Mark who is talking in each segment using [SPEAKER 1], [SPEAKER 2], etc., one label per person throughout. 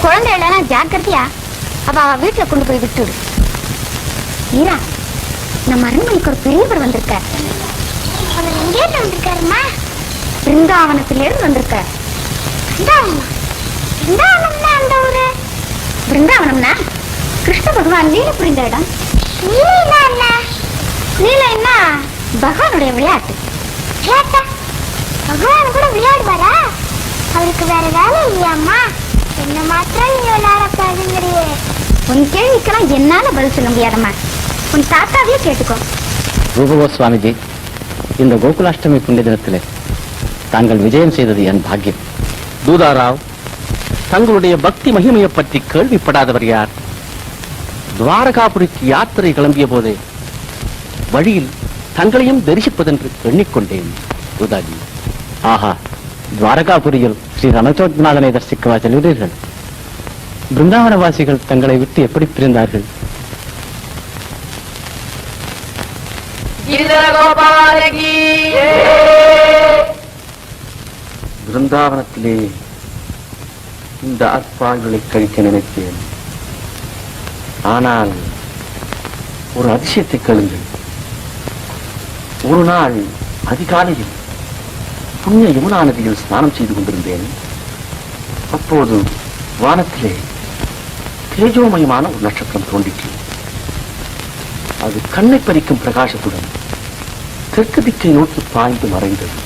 [SPEAKER 1] குழந்தைகளெல்லாம் ஜாக்கிரதையா அவ வீட்டுல கொண்டு போய் விட்டுடு. மீரா, நம்ம அரண்மனைக்கு ஒரு பெரியவர் வந்திருக்கார். அவர் எங்கேயிருந்து வந்திருக்காருமா? பிருந்தாவனத்திலிருந்து வந்திருக்கார். பிருந்தாவனம்னா அந்த ஊரு? பிருந்தாவனம்னா கிருஷ்ண பகவான் லீல புரிந்த இடம். லீல என்ன? பகவானுடைய விளையாட்டு. விளையாட்டா? பகவான் கூட விளையாடுவாரா? அவருக்கு வேற வேலை இல்லையாம்மா? என்ன மாத்திரம் நீ விளையாடக்கூடாதுங்கிறியே. உன் கேள்விக்கெல்லாம் என்னால பதில் சொல்ல முடியாதம்மா. உன் தாத்தாவே கேட்டுக்கோ.
[SPEAKER 2] ரூபகோ சுவாமிஜி, இந்த கோகுலாஷ்டமி புண்ணிய தினத்திலே தாங்கள் விஜயம் செய்தது என் பாக்கியம். தூதாராவ், தங்களுடைய பக்தி மகிமையை பற்றி கேள்விப்படாதவர் யார்? துவாரகாபுரிக்கு யாத்திரை கிளம்பிய போதே வழியில் தங்களையும் தரிசிப்பதென்று எண்ணிக்கொண்டேன் தூதாஜி. ஆஹா, துவாரகாபுரியில் ஸ்ரீ ரணச்சோத்நாதனை தரிசிக்கவா செல்கிறீர்கள்? பிருந்தாவனவாசிகள் தங்களை விட்டு எப்படி பிரிந்தார்கள்? பிருந்தாவனத்திலே இந்த அற்பாய்களை கழிக்க நினைத்தேன். ஆனால் ஒரு அதிசயத்தை கேளுங்கள். ஒரு நாள் அதிகாலையில் புண்ணிய யமுனா நதியில் ஸ்நானம் செய்து கொண்டிருந்தேன். அப்போது வானத்திலே தேஜோமயமான ஒரு நட்சத்திரம் தோன்றிற்று. அது கண்ணை பறிக்கும் பிரகாசத்துடன் தெற்கு திக்கை நோக்கி பாய்ந்து மறைந்தது.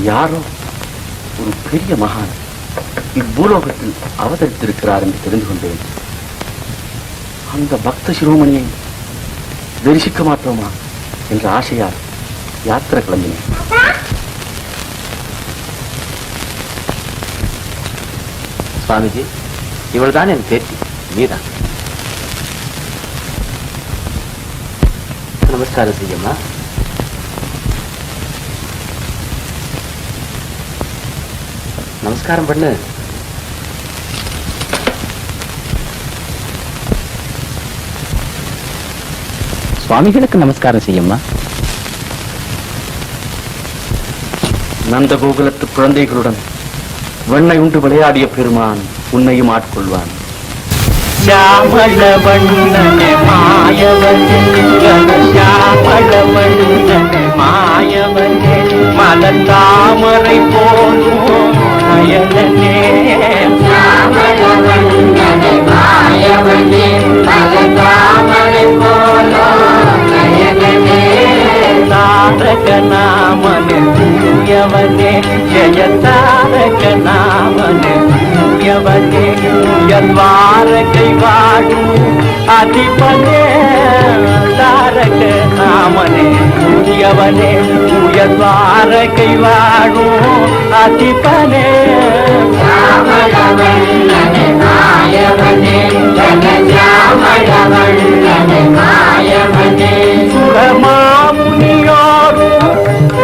[SPEAKER 2] யாரோ ஒரு பெரிய மகான் இப்பூலோகத்தில் அவதரித்திருக்கிறார் என்று தெரிந்து கொண்டேன். அந்த பக்த சிரோமணியை தரிசிக்க மாட்டோமா என்ற ஆசையால் யாத்திரை கிளம்பினேன். சுவாமிஜி, இவள்தான் என் பேத்தி மீரா. நமஸ்காரம் செய்யம்மா. நமஸ்காரம் பண்ணு. சுவாமிகளுக்கு நமஸ்காரம் செய்யம்மா. நந்தகோகுலத்து குழந்தைகளுடன் வெண்ணை உண்டு விளையாடிய பெருமான் உன்னையும் ஆட்கொள்வான்.
[SPEAKER 3] श्यामल वण्णन मायवने श्यामल वण्णन मायवने मलतामரை போலும் நயனனே श्यामल वण्णन मायवने मलतामரை போலும் நயனனே तारक नामने पूयवने जय तारक नामने पूयवने यद्वारकै वाडू अधिपने तारक नामने पूयवने यद्वारकै वाडू अधिपने श्यामल वण्णन मायवने श्यामल वण्णन मायवने சுரமாமுனியோரு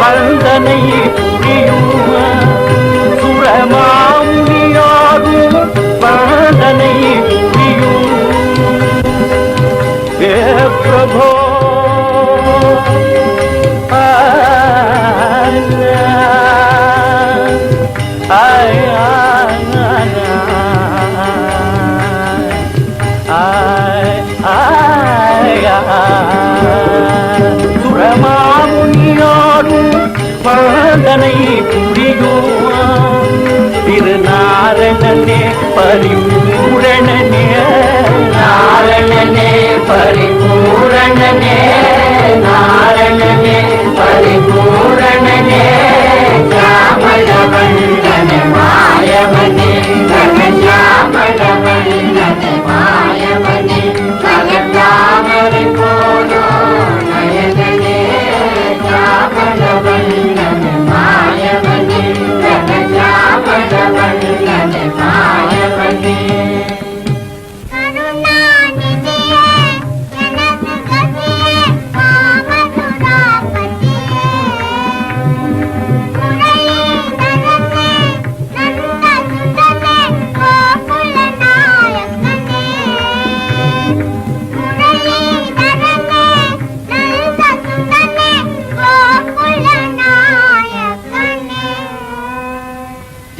[SPEAKER 3] வந்தனை புரியும் சுரமாமுனியோரு வந்தனை புரியும் हे प्रभो சுரமாமுனியோரு புரியும் திருநாரணனே பரிபூரணனே நாரணனே பரிபூரணனே நாரணனே பரிபூரணனே श्यामल वण्णन मायवने श्यामल वण्णन मायवने मलतामரை போலும் நயனனே श्यामल वण्णन मायवने श्यामल वण्णन मायवने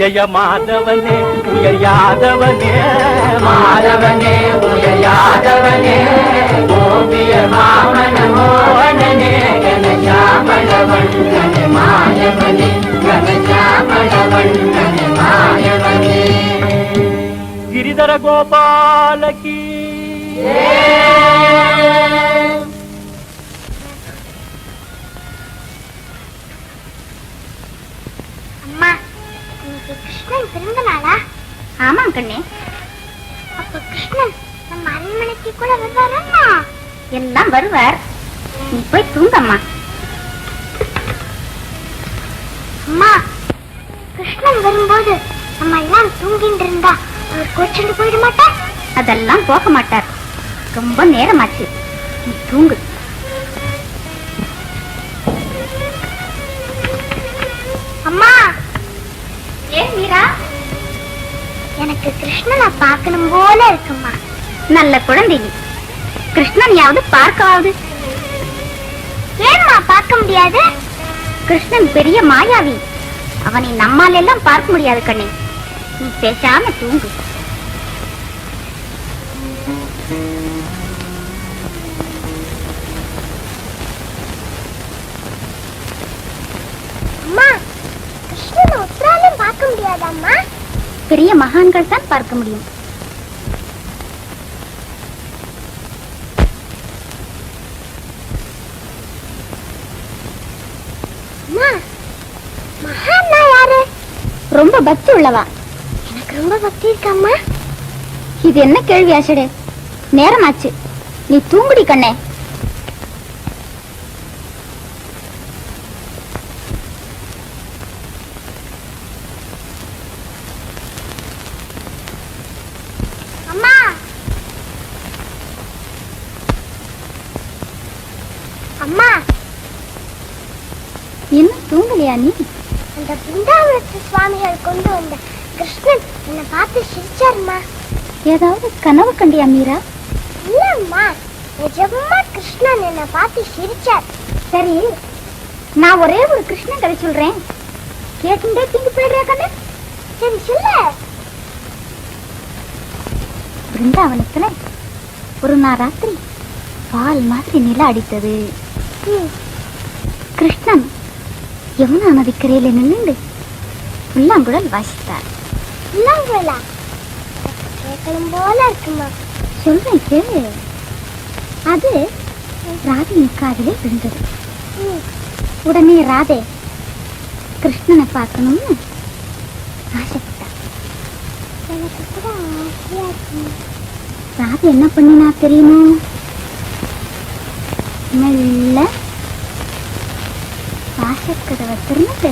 [SPEAKER 2] ஜெய மாதவனே உயர் யாதவனே
[SPEAKER 3] மாதவனே உயர் யாதவனே கோபிய மாமன மோகனனே கனஜாமளவண்ணனே மாயவனே கனஜாமளவண்ணனே மாயவனே
[SPEAKER 2] గిరిధర గోపాలకి
[SPEAKER 1] அம்மா இன்னைக்கு கிருஷ்ணன் பிறந்த நாளா?
[SPEAKER 4] ஆமாம் கண்ணே,
[SPEAKER 1] அப்ப கிருஷ்ணன் நம்ம அரண்மனைக்கு கூட வருவாரா?
[SPEAKER 4] எல்லாம் வருவார். நீ போய் தூங்கம்மா.
[SPEAKER 1] அம்மா, கிருஷ்ணன் வரும்போது நம்ம எல்லாம் தூங்கிட்டு இருந்தா அவர் கோச்சுட்டு போயிட மாட்டார்?
[SPEAKER 4] அதெல்லாம் போக மாட்டார். ரொம்ப நேரமாச்சு, நீ தூங்கு.
[SPEAKER 1] அம்மா,
[SPEAKER 4] ஏன் மீரா?
[SPEAKER 1] எனக்கு கிருஷ்ணனை பார்க்கணும் போல இருக்குமா.
[SPEAKER 4] நல்ல குழந்தை நீ. கிருஷ்ணனையாவது பார்க்கவாவது.
[SPEAKER 1] ஏன்மா பார்க்க முடியாது?
[SPEAKER 4] கிருஷ்ணன் பெரிய மாயாவி. அவனை நம்மால் எல்லாம் பார்க்க முடியாது கண்ணே. நீ பேசாம தூங்கு.
[SPEAKER 1] அம்மா, கிருஷ்ணனை உத்தராலும் பார்க்க முடியாதாம்மா?
[SPEAKER 4] பெரிய மகான்கள் தான் பார்க்க முடியும்.
[SPEAKER 1] அம்மா, மகான்னா யாரு?
[SPEAKER 4] ரொம்ப பக்தி உள்ளவா.
[SPEAKER 1] எனக்கு ரொம்ப பக்தி இருக்கம்மா.
[SPEAKER 4] இது என்ன கேள்வி ஆசடே? நேரமாச்சு, நீ தூங்குடி கண்ணே.
[SPEAKER 1] அம்மா, அம்மா,
[SPEAKER 4] இன்னும் தூங்கலையா நீ?
[SPEAKER 1] அந்த பிருந்தாவனத்து சுவாமிகள் கொண்டு வந்த கிருஷ்ணன் என்னை பார்த்து சிரிச்சாருமா.
[SPEAKER 4] ஏதாவது கனவு கண்டியா மீரா?
[SPEAKER 1] இல்லம்மா, நிஜமா கிருஷ்ணன் என்னை பார்த்து சிரிச்சார்.
[SPEAKER 4] சரி, நான் ஒரே ஒரு கிருஷ்ணன் கதை சொல்றேன், கேட்டுட்டே தூங்கி போயிடுறியா கண்ணு?
[SPEAKER 1] சரி சொல்லு.
[SPEAKER 4] பிருந்தாவனத்துல ஒரு நாள் ராத்திரி பால் மாதிரி நிலா அடித்தது. கிருஷ்ணன் யமுனா நதிக்கரையில நின்று புல்லாங்குழல் வாசித்தார்.
[SPEAKER 1] புல்லாங்குழலா? கேட்கணும் போல இருக்குமா.
[SPEAKER 4] சொல்றேன் கேளு. அது ராதையின் காதிலே விழுந்தது. உடனே ராதே கிருஷ்ணனை பார்க்கணும்னு ஆசைப்பட்டார்.
[SPEAKER 1] எனக்கு கூட ஆசையா இருக்குமா.
[SPEAKER 4] ராதை என்ன பண்ணினா தெரியுமோ? மெல்ல வாசக்கதவை திறந்து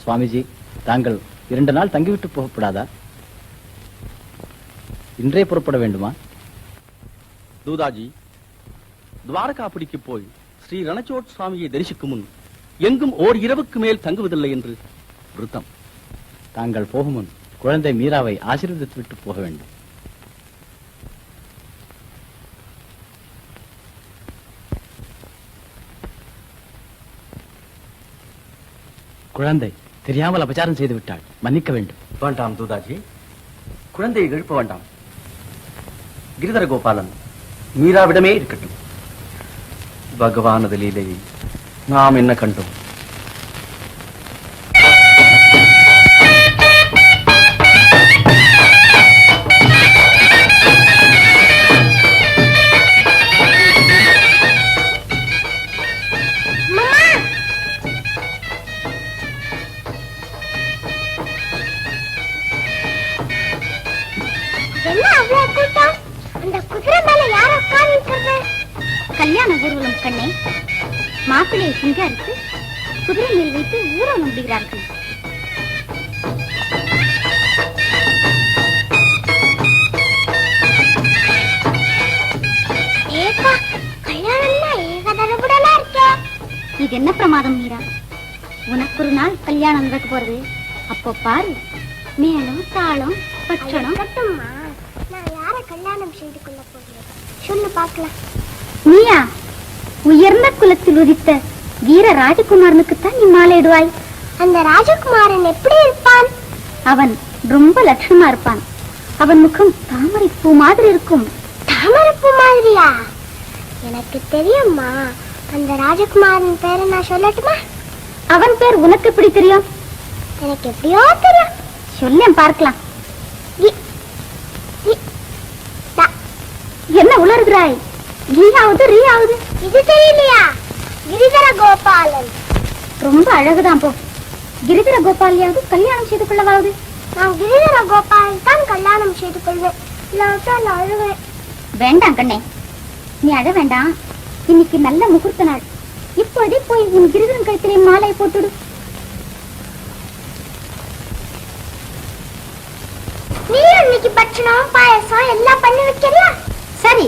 [SPEAKER 2] சுவாமிஜி, தாங்கள் 2 நாள் தங்கிவிட்டு போகக்கூடாதா? இன்றே புறப்பட வேண்டுமா? தூதாஜி, துவாரகாபுரிக்கு போய் ஸ்ரீ ரணச்சோட் சுவாமியை தரிசிக்கும் முன் எங்கும் ஓர் இரவுக்கு மேல் தங்குவதில்லை என்று விருத்தம். தாங்கள் போகும் முன் குழந்தை மீராவை ஆசீர்வதித்து விட்டு போக வேண்டும். குழந்தை தெரியாமல் அபச்சாரம் செய்து விட்டாள், மன்னிக்க வேண்டும்.
[SPEAKER 5] வேண்டாம் தூதாஜி, குழந்தையை எழுப்ப வேண்டாம். கிரிதர கோபாலன் மீராவிடமே இருக்கட்டும். பகவானது லீலையை நாம் என்ன கண்டோம்?
[SPEAKER 4] கல்யாண ஊர்வலம் கண்ணே. மாப்பிள்ளையை சிங்காரித்து குதிரை மேல் வைத்து ஊர்வலம் விடுகிறார்கள். இது என்ன பிரமாதம் மீரா? உனக்கு ஒரு நாள் கல்யாணம் நடக்க போறது. அப்போ பாரு, மேளம் தாளம் பட்சணம்.
[SPEAKER 1] நான் யார கல்யாணம் செய்து கொள்ள போகிறேன் சொல்லு பார்க்கலாம்.
[SPEAKER 4] நீயா? உயர்ந்த குலத்தில் உதித்த வீர ராஜகுமாரனுக்குத்தான் நீ மாலையிடுவாய்.
[SPEAKER 1] அந்த ராஜகுமாரன் எப்படி இருப்பான்?
[SPEAKER 4] அவன் ரொம்ப லட்சணமா இருப்பான். அவன் முகம் தாமரை பூ மாதிரி இருக்கும்.
[SPEAKER 1] தாமரை பூ மாதிரியா? எனக்கு தெரியுமா. அந்த ராஜகுமாரன் பேரை நான் சொல்லட்டுமா?
[SPEAKER 4] அவன் பேர் உனக்கு எப்படி தெரியும்?
[SPEAKER 1] எனக்கு எப்படியோ தெரியும்.
[SPEAKER 4] சொல்லேன் பார்க்கலாம். என்ன உளறுகிறாய்? ரீயாவது ரீயாவது.
[SPEAKER 1] இது தெரியலையா? கிரிதர கோபாலன்.
[SPEAKER 4] ரொம்ப அழகுதான் போ. கிரிதர கோபாலியாவது கல்யாணம் செய்து கொள்ளவாவது?
[SPEAKER 1] நான் கிரிதர கோபாலன் தான் கல்யாணம் செய்து கொள்வேன். இல்லாவிட்டால் அழுவேன்.
[SPEAKER 4] வேண்டாம் கண்ணே, நீ அழ வேண்டாம். இன்னைக்கு நல்ல முகூர்த்த நாள். இப்போதே போய் உன் கிரிதரன் கழுத்திலே மாலை போட்டுடு.
[SPEAKER 1] நீ இன்னைக்கு பட்சணம் பாயசம் எல்லாம் பண்ணி வைக்கல?
[SPEAKER 4] சரி.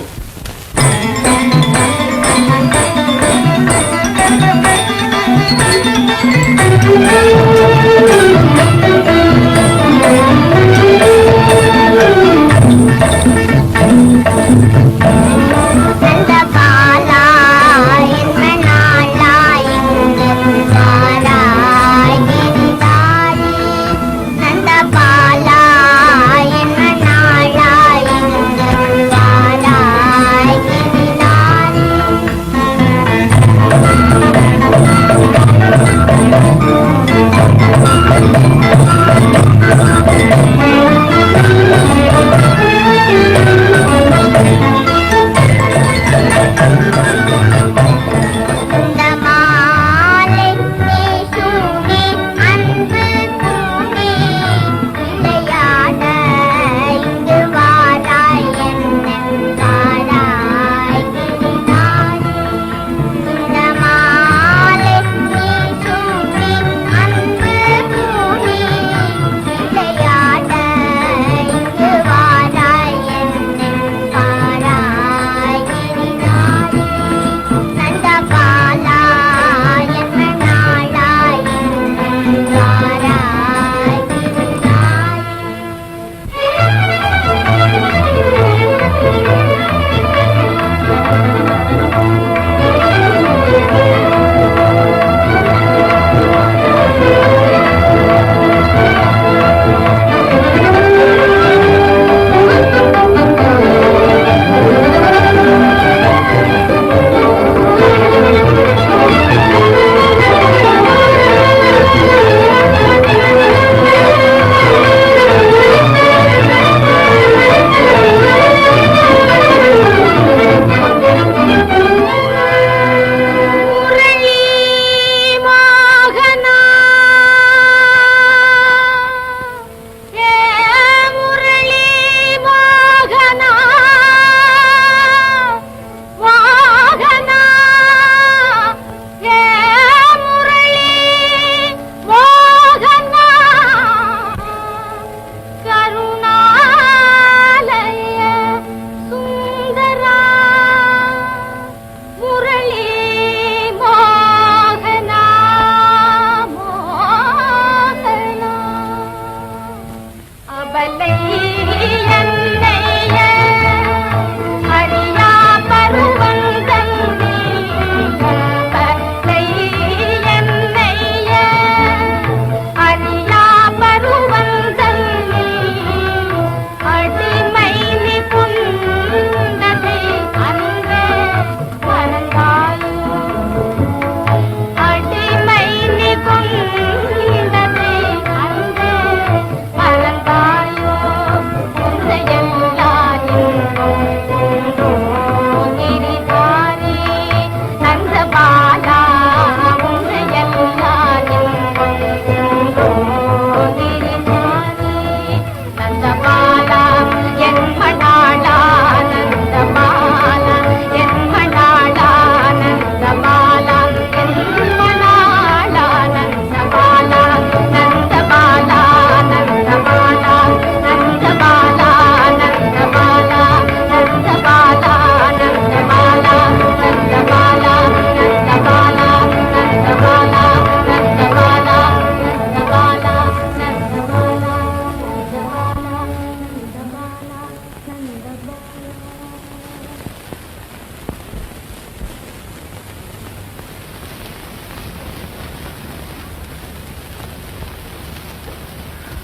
[SPEAKER 1] நந்தபாலா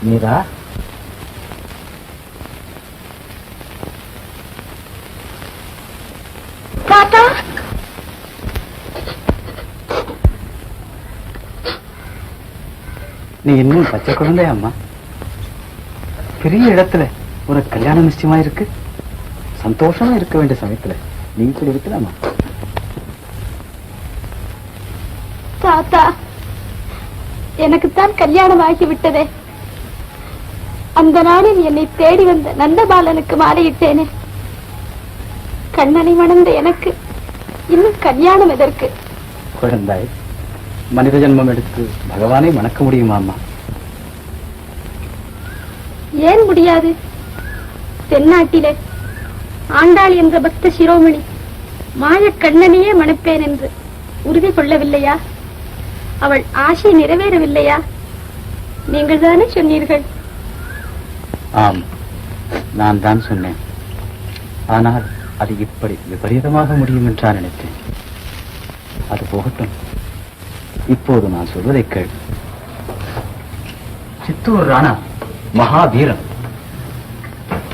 [SPEAKER 5] மீரா,
[SPEAKER 1] தாத்தா,
[SPEAKER 5] நீ இன்னும் பச்சை குழந்தையா அம்மா? பெரிய இடத்துல ஒரு கல்யாணம் நிச்சயமா இருக்கு. சந்தோஷமா இருக்க வேண்டிய சமயத்துல நீ இப்படி இருக்கலாமா?
[SPEAKER 4] தாத்தா, எனக்குத்தான் கல்யாணம் ஆகிவிட்டதே. அந்த நாளில் என்னை தேடி வந்த நந்தபாலனுக்கு மாலையிட்டேனே. கண்ணனை மணந்த எனக்கு இன்னும் கல்யாணம் எதற்கு?
[SPEAKER 5] குழந்தாய், மனித ஜென்மம் எடுத்து பகவானை மணக்க முடியுமா அம்மா?
[SPEAKER 4] ஏன் முடியாது? தென்னாட்டிலே ஆண்டாள் என்ற பக்த சிரோமணி மாயக் கண்ணனையே மணப்பேன் என்று உறுதி கொள்ளவில்லையா? அவள் ஆசை நிறைவேறவில்லையா? நீங்கள் தானே சொன்னீர்கள்.
[SPEAKER 5] ஆம், நான் தான் சொன்னேன். ஆனால் அது இப்படி விபரீதமாக முடியும் என்றா நினைத்தேன். அது போகட்டும். இப்போது நான் சொல்வதை கேள். சித்தூர் ராணா மகாவீரன்,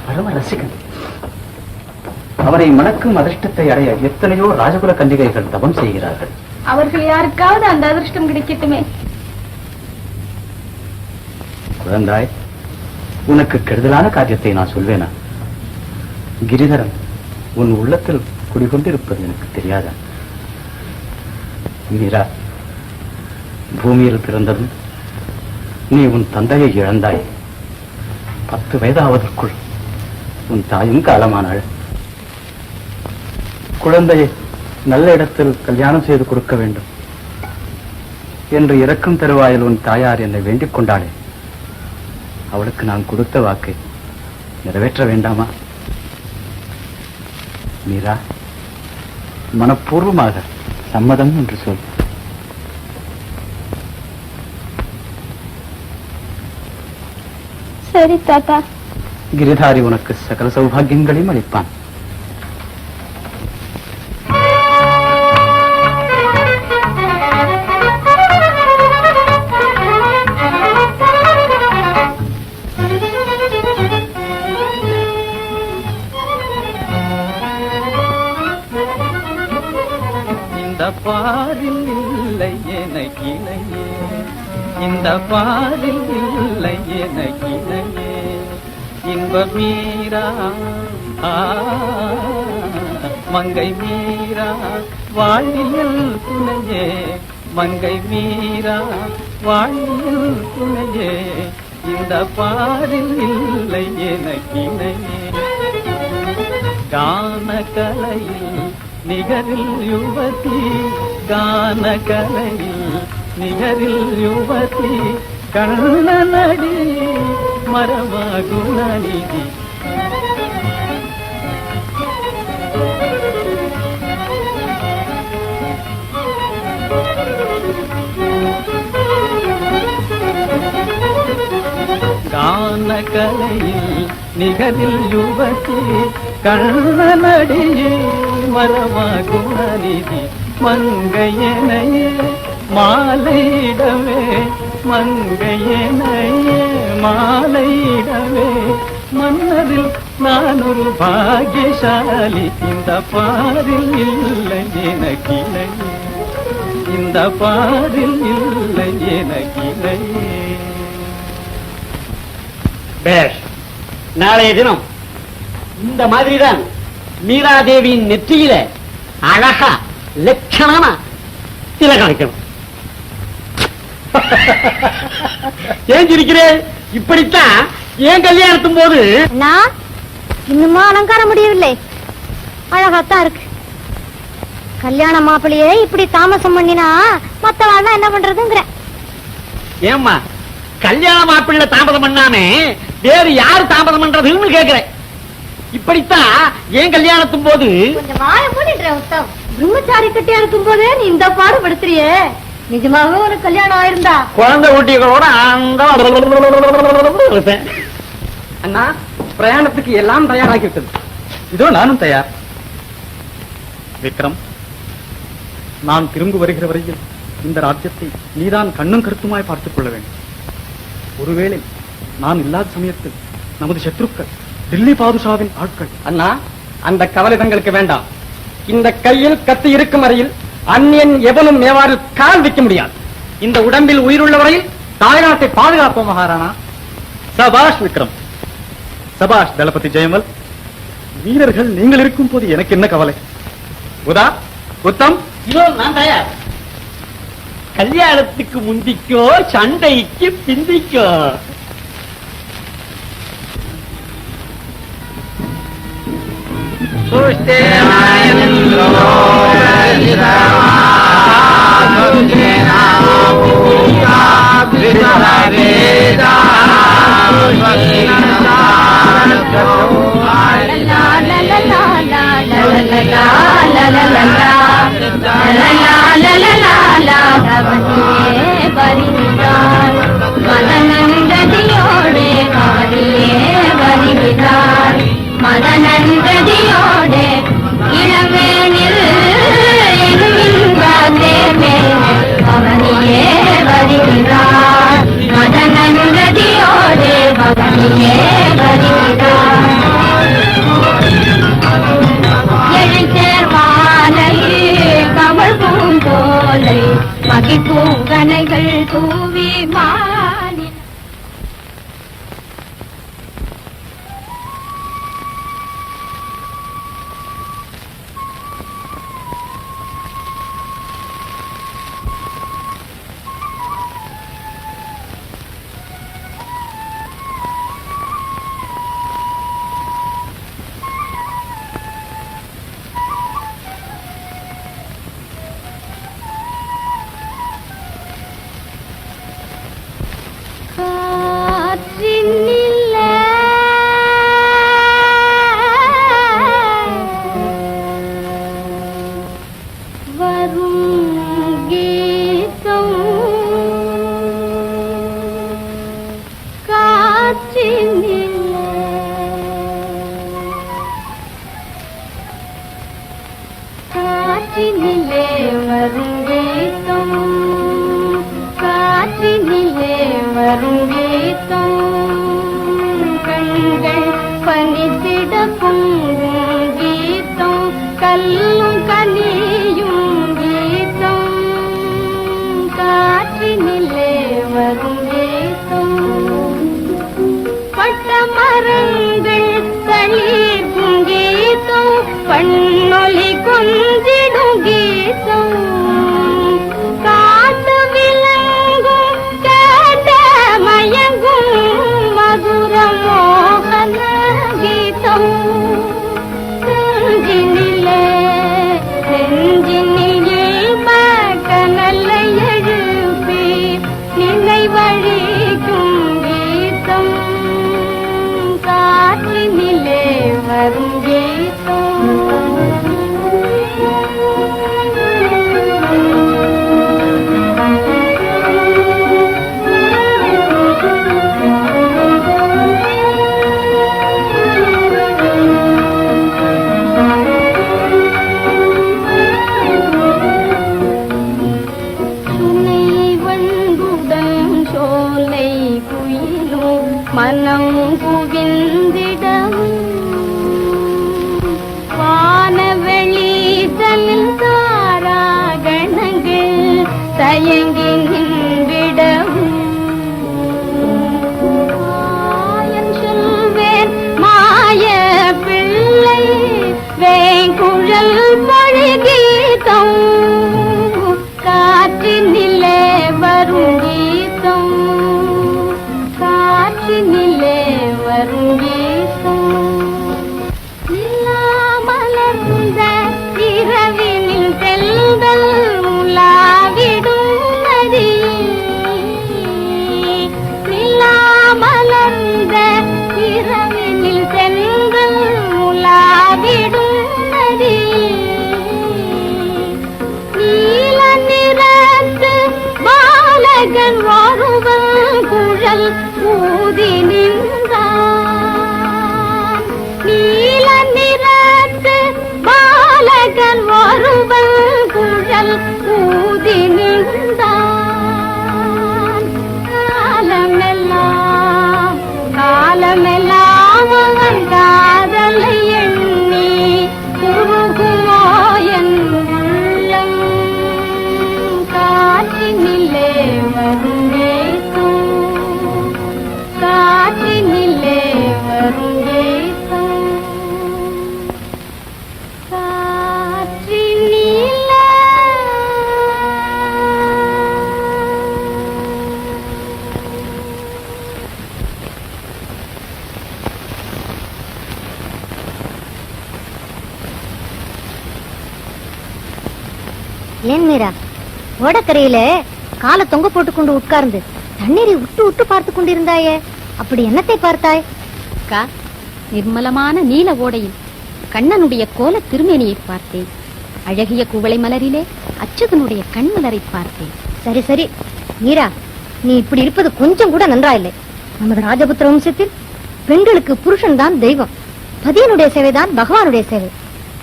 [SPEAKER 5] பரம ரசிகன். அவரை மணக்கும் அதிர்ஷ்டத்தை அடைய எத்தனையோ ராஜகுல கன்னிகைகள் தவம் செய்கிறார்கள்.
[SPEAKER 4] அவர்கள் யாருக்காவது அந்த அதிர்ஷ்டம் கிடைக்கட்டுமே.
[SPEAKER 5] குழந்தாய், உனக்கு கெடுதலான காரியத்தை நான் சொல்வேனா? கிரிதரன் உன் உள்ளத்தில் குடிகொண்டிருப்பது எனக்கு தெரியாதா? மீரா, பூமியில் பிறந்ததும் நீ உன் தந்தையை இழந்தாய். 10 வயதாவதற்குள் உன் தாயும் காலமானாள். குழந்தையை நல்ல இடத்தில் கல்யாணம் செய்து கொடுக்க வேண்டும் என்று இறக்கும் தருவாயில் உன் தாயார் என்னை வேண்டிக் கொண்டாளே. அவளுக்கு நான் கொடுத்த வாக்கை நிறைவேற்ற வேண்டாமா? மீரா, மனப்பூர்வமாக சம்மதம் என்று சொல்.
[SPEAKER 4] சரி தாத்தா.
[SPEAKER 5] கிரிதாரி உனக்கு சகல சௌபாகியங்களையும் அளிப்பான்.
[SPEAKER 3] பாரில் இல்லை எனக்கினையே, இந்த பாரில் இல்லை எனக்கினையே, இன்ப மீரா மங்கை மீரா வாழியல் துணையே, மங்கை மீரா வாழியல் துணையே, இந்த பாரில் இல்லை எனக்கினையே. கான கலையில் நிகரில் யுவதி, கான கலையில் நிகரில் யுவதி, கண்ணனடி மரமாகுணநிதி. கான கலையில் நிகரில் யுவதி, கண்ணனடியே மரமாகுணநிதி. மங்கையனையே மாலையிடவே, மங்கையனையே மாலையிடவே, மன்னரில் நான் ஒரு பாகியசாலி. இந்த பாரில் இல்லை எனக்கினையே, இந்த பாரில் இல்லை எனக்கினையே.
[SPEAKER 6] பேஷ். நாளைய தினம் இந்த மாதிரிதான் மீராதேவியின் நெற்றியில அழகா லட்சணமா திலகம் வைக்கணும். ஏன் சிரிக்கிறேன்? இப்படித்தான் ஏன் கல்யாணத்தும் போது
[SPEAKER 1] நான் இன்னுமா அலங்காரம் முடியவில்லை. அழகாத்தான் இருக்கு. கல்யாண மாப்பிள்ளையே இப்படி தாமசம் பண்ணினா மத்தவாழ்னா என்ன பண்றதுங்கிற.
[SPEAKER 6] ஏம்மா கல்யாண மாப்பிள்ளை தாமதம் பண்ணாமே வேறு யாரு தாமதம் பண்றதுன்னு கேக்குறேன். இப்படித்தான் ஏன் கல்யாணத்தும் போது
[SPEAKER 1] கொஞ்சம் வாய மூடிடுற உத்தம். பிரம்மச்சாரி கட்டியா இருக்கும் போதே நீ இந்த பாடு படுத்துறியே. நிஜமாவே ஒரு கல்யாணம் ஆயிருந்தா
[SPEAKER 6] குழந்தை ஊட்டிகளோட இருப்பேன்.
[SPEAKER 5] அண்ணா, பிரயாணத்துக்கு எல்லாம் தயாராகி விட்டது. இதோ நானும் தயார். விக்ரம், நான் திரும்பி வருகிற வரையில் இந்த ராஜ்யத்தை நீதான் கண்ணும் கருத்துமாய் பார்த்துக் கொள்ள வேண்டும். ஒருவேளை
[SPEAKER 3] நான் இல்லாத சமயத்தில் நமது சத்ருக்கள் தில்லி பாதுஷாவின் ஆட்கள்.
[SPEAKER 6] அண்ணா, அந்த கவலை தங்களுக்கு வேண்டாம். இந்த கையில் கத்தி இருக்கும் வரையில் அந்நியன் எவனும் மேவாரில் கால் வைக்க முடியாது. இந்த உடம்பில் உயிருள்ள வரையில் தாய்நாட்டை பாதுகாப்போம் மகாராணா.
[SPEAKER 3] சபாஷ் விக்ரம், சபாஷ் தளபதி ஜெயமல். வீரர்கள் நீங்கள் இருக்கும் போது எனக்கு என்ன கவலை? உதா, உத்தம்,
[SPEAKER 6] இதோ நான் தயார். கல்யாணத்துக்கு முந்திக்கோ, சண்டைக்கு பிந்திக்கோ.
[SPEAKER 1] மதனந்ததியோடு இளவேனில் அவனியே வருகிறார். மதனந்ததியோடு அவனியே வருகிறார். எழுத்தேர்வாலை கமல் பூந்தோலை மகிழ்பூங்கனைகள் தூவி மாறி ஊதி நின்றான். காலமெல்லாம் ஏன் மீரா, ஓடக்கரையில காலை தொங்க போட்டு கொண்டு உட்கார்ந்து தண்ணீரை விட்டு விட்டு பார்த்து கொண்டிருந்தாயே, அப்படி என்னத்தை பார்த்தாய்?
[SPEAKER 4] அக்கா, நிர்மலமான நீல ஓடையில் கண்ணனுடைய கோல திருமேனியை பார்த்தேன். அழகிய குவளை மலரிலே அச்சுதனுடைய கண்மலரை பார்த்தேன்.
[SPEAKER 1] சரி சரி மீரா, நீ இப்படி இருப்பது கொஞ்சம் கூட நன்றா இல்லை. நமது ராஜபுத்திர வம்சத்தில் பெண்களுக்கு புருஷன் தான் தெய்வம், பதியனுடைய சேவைதான் பகவானுடைய சேவை.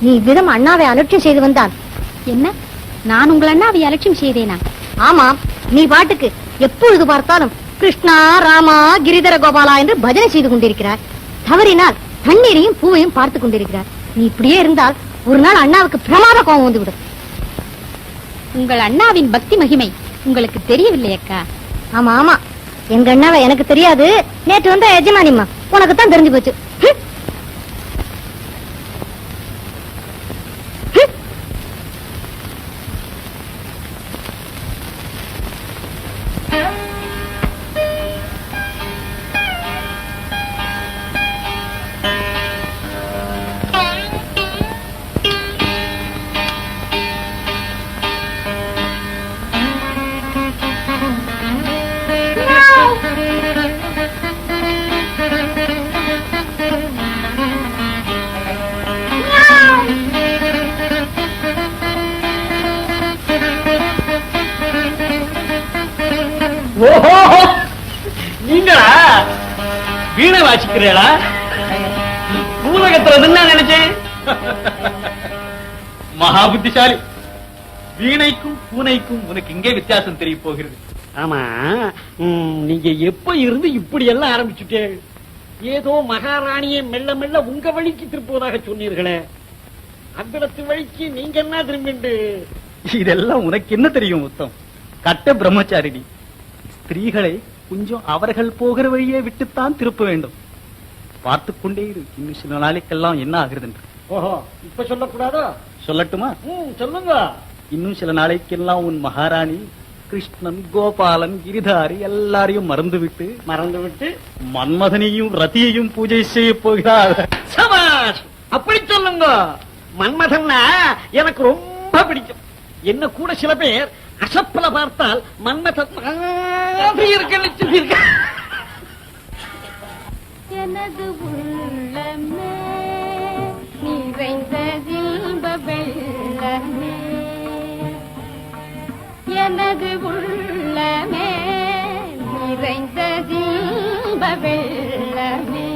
[SPEAKER 1] நீ இவ்விதம் அண்ணாவை அலட்சியம் செய்து வந்தால்
[SPEAKER 4] என்ன, நான் உங்கள் அண்ணாவை அலட்சியம் செய்தேனா?
[SPEAKER 1] ஆமாம், நீ பாட்டுக்கு எப்பொழுது பார்த்தாலும் கிருஷ்ணா ராமா கிரிதர கோபாலா என்று பஜனை செய்து கொண்டிருக்கிறார். தவறினால் தண்ணீரையும் பூவையும் பார்த்து கொண்டிருக்கிறார். நீ இப்படியே இருந்தால் ஒரு நாள் அண்ணாவுக்கு பிரமாத கோபம் வந்துவிடும்.
[SPEAKER 4] உங்கள் அண்ணாவின் பக்தி மகிமை உங்களுக்கு தெரியவில்லை அக்கா.
[SPEAKER 1] ஆமா ஆமா, எங்க அண்ணாவை எனக்கு தெரியாது, நேற்று வந்த எஜமானிம்மா உனக்கு தான் தெரிஞ்சு போச்சு.
[SPEAKER 6] ஓஹோ, நீங்களா வீணை வாசிக்கிறீங்களா? பூலகத்துல நினைச்சேன். மகா புத்திசாலி. வீணைக்கும் பூனைக்கும் உனக்கு இங்கே வித்தியாசம் தெரிய போகிறது. ஆமா, நீங்க எப்ப இருந்து இப்படி எல்லாம் ஆரம்பிச்சுட்டே? ஏதோ மகாராணியை மெல்ல மெல்ல உங்க வழிக்கு திருப்புவதாக சொன்னீர்களே, அவ்விடத்து வழிக்கு நீங்க என்ன திரும்பிண்டு?
[SPEAKER 3] இதெல்லாம் உனக்கு என்ன தெரியும் உத்தம்? கட்ட பிரம்மச்சாரிடி. ஸ்திரீகளை கொஞ்சம் அவர்கள் போகிற வழியே விட்டுத்தான் திருப்ப வேண்டும். பார்த்துக் கொண்டே இரு, இன்னும் சில நாளைக்கெல்லாம் என்ன ஆகிறது என்று.
[SPEAKER 6] ஓஹோ, இப்ப சொல்லக்கூடாதோ?
[SPEAKER 3] சொல்லட்டுமா?
[SPEAKER 6] சொல்லுங்க.
[SPEAKER 3] இன்னும் சில நாளைக்கெல்லாம் உன் மகாராணி கிருஷ்ணன், கோபாலன், கிரிதாரி எல்லாரையும் மறந்துவிட்டு மன்மதனையும் ரதியையும் பூஜை செய்ய போகிறார்.
[SPEAKER 6] சபாஷ், அப்படி சொல்லுங்க. மன்மதன்னா எனக்கு ரொம்ப பிடிக்கும். என்ன கூட சில பேர் அசப்பல பார்த்தால் மன்மதன் இருக்க.
[SPEAKER 4] எனது உள்ளமே நிறைந்த இன்ப வெள்ளமே, எனது உள்ளமே நிறைந்த இன்ப வெள்ளமே,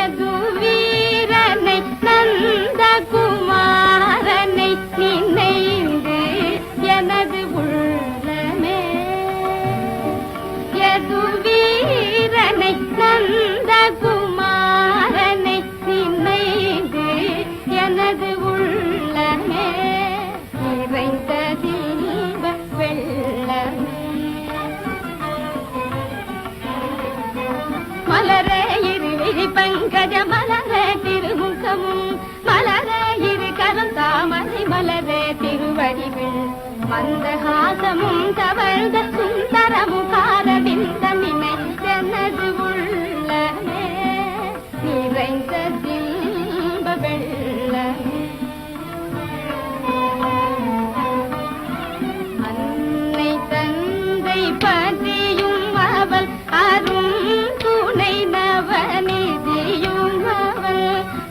[SPEAKER 4] எது வீரனை நந்த குமாரனை நினைந்து எனது உள்ளமே, எது வீரனை நந்த குமாரனை நினைந்து எனது உள்ளமே நிறைந்த தீப வெள்ளமே, மலர இருவிழி பங்கஜ மலர திருமுகமும், மலர இரு கரம் தாமரை மலர திருவடிவில், மந்தஹாசமும் தவழ்ந்த சுந்தரமும் காரவிந்தமினை எனது உள்ளமே நிறைந்த தீப வெள்ளமே, அன்னை தந்தை பற்றியும் அவள் அரும் துணை நவநிதியும் அவள்,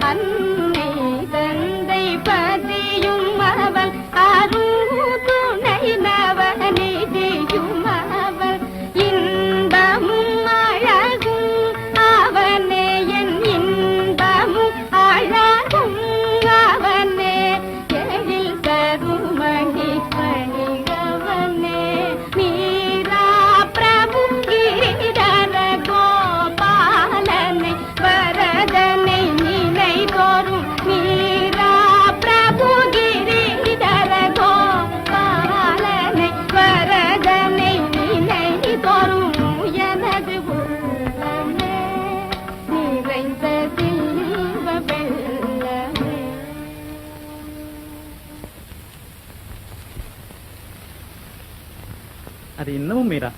[SPEAKER 4] அன்னை தந்தை பற்றியும் அவள் அரும் துணை நவநிதியும் அவள், இன்பமும் அழகும் அவனே என் இன்பமும் அழகும் அவனே, எழில் தருமணி பணிகவனே, மீரா பிரபு கிரிதர கோபாலனை வரதனை நினை தோறும், மீரா பிரபு கிரிதர கோபாலனை வரதனை நினை தோறும், எனது உள்ளமே நிறைந்த தீப வெள்ளமே.
[SPEAKER 3] அது என்னவும் மீரா,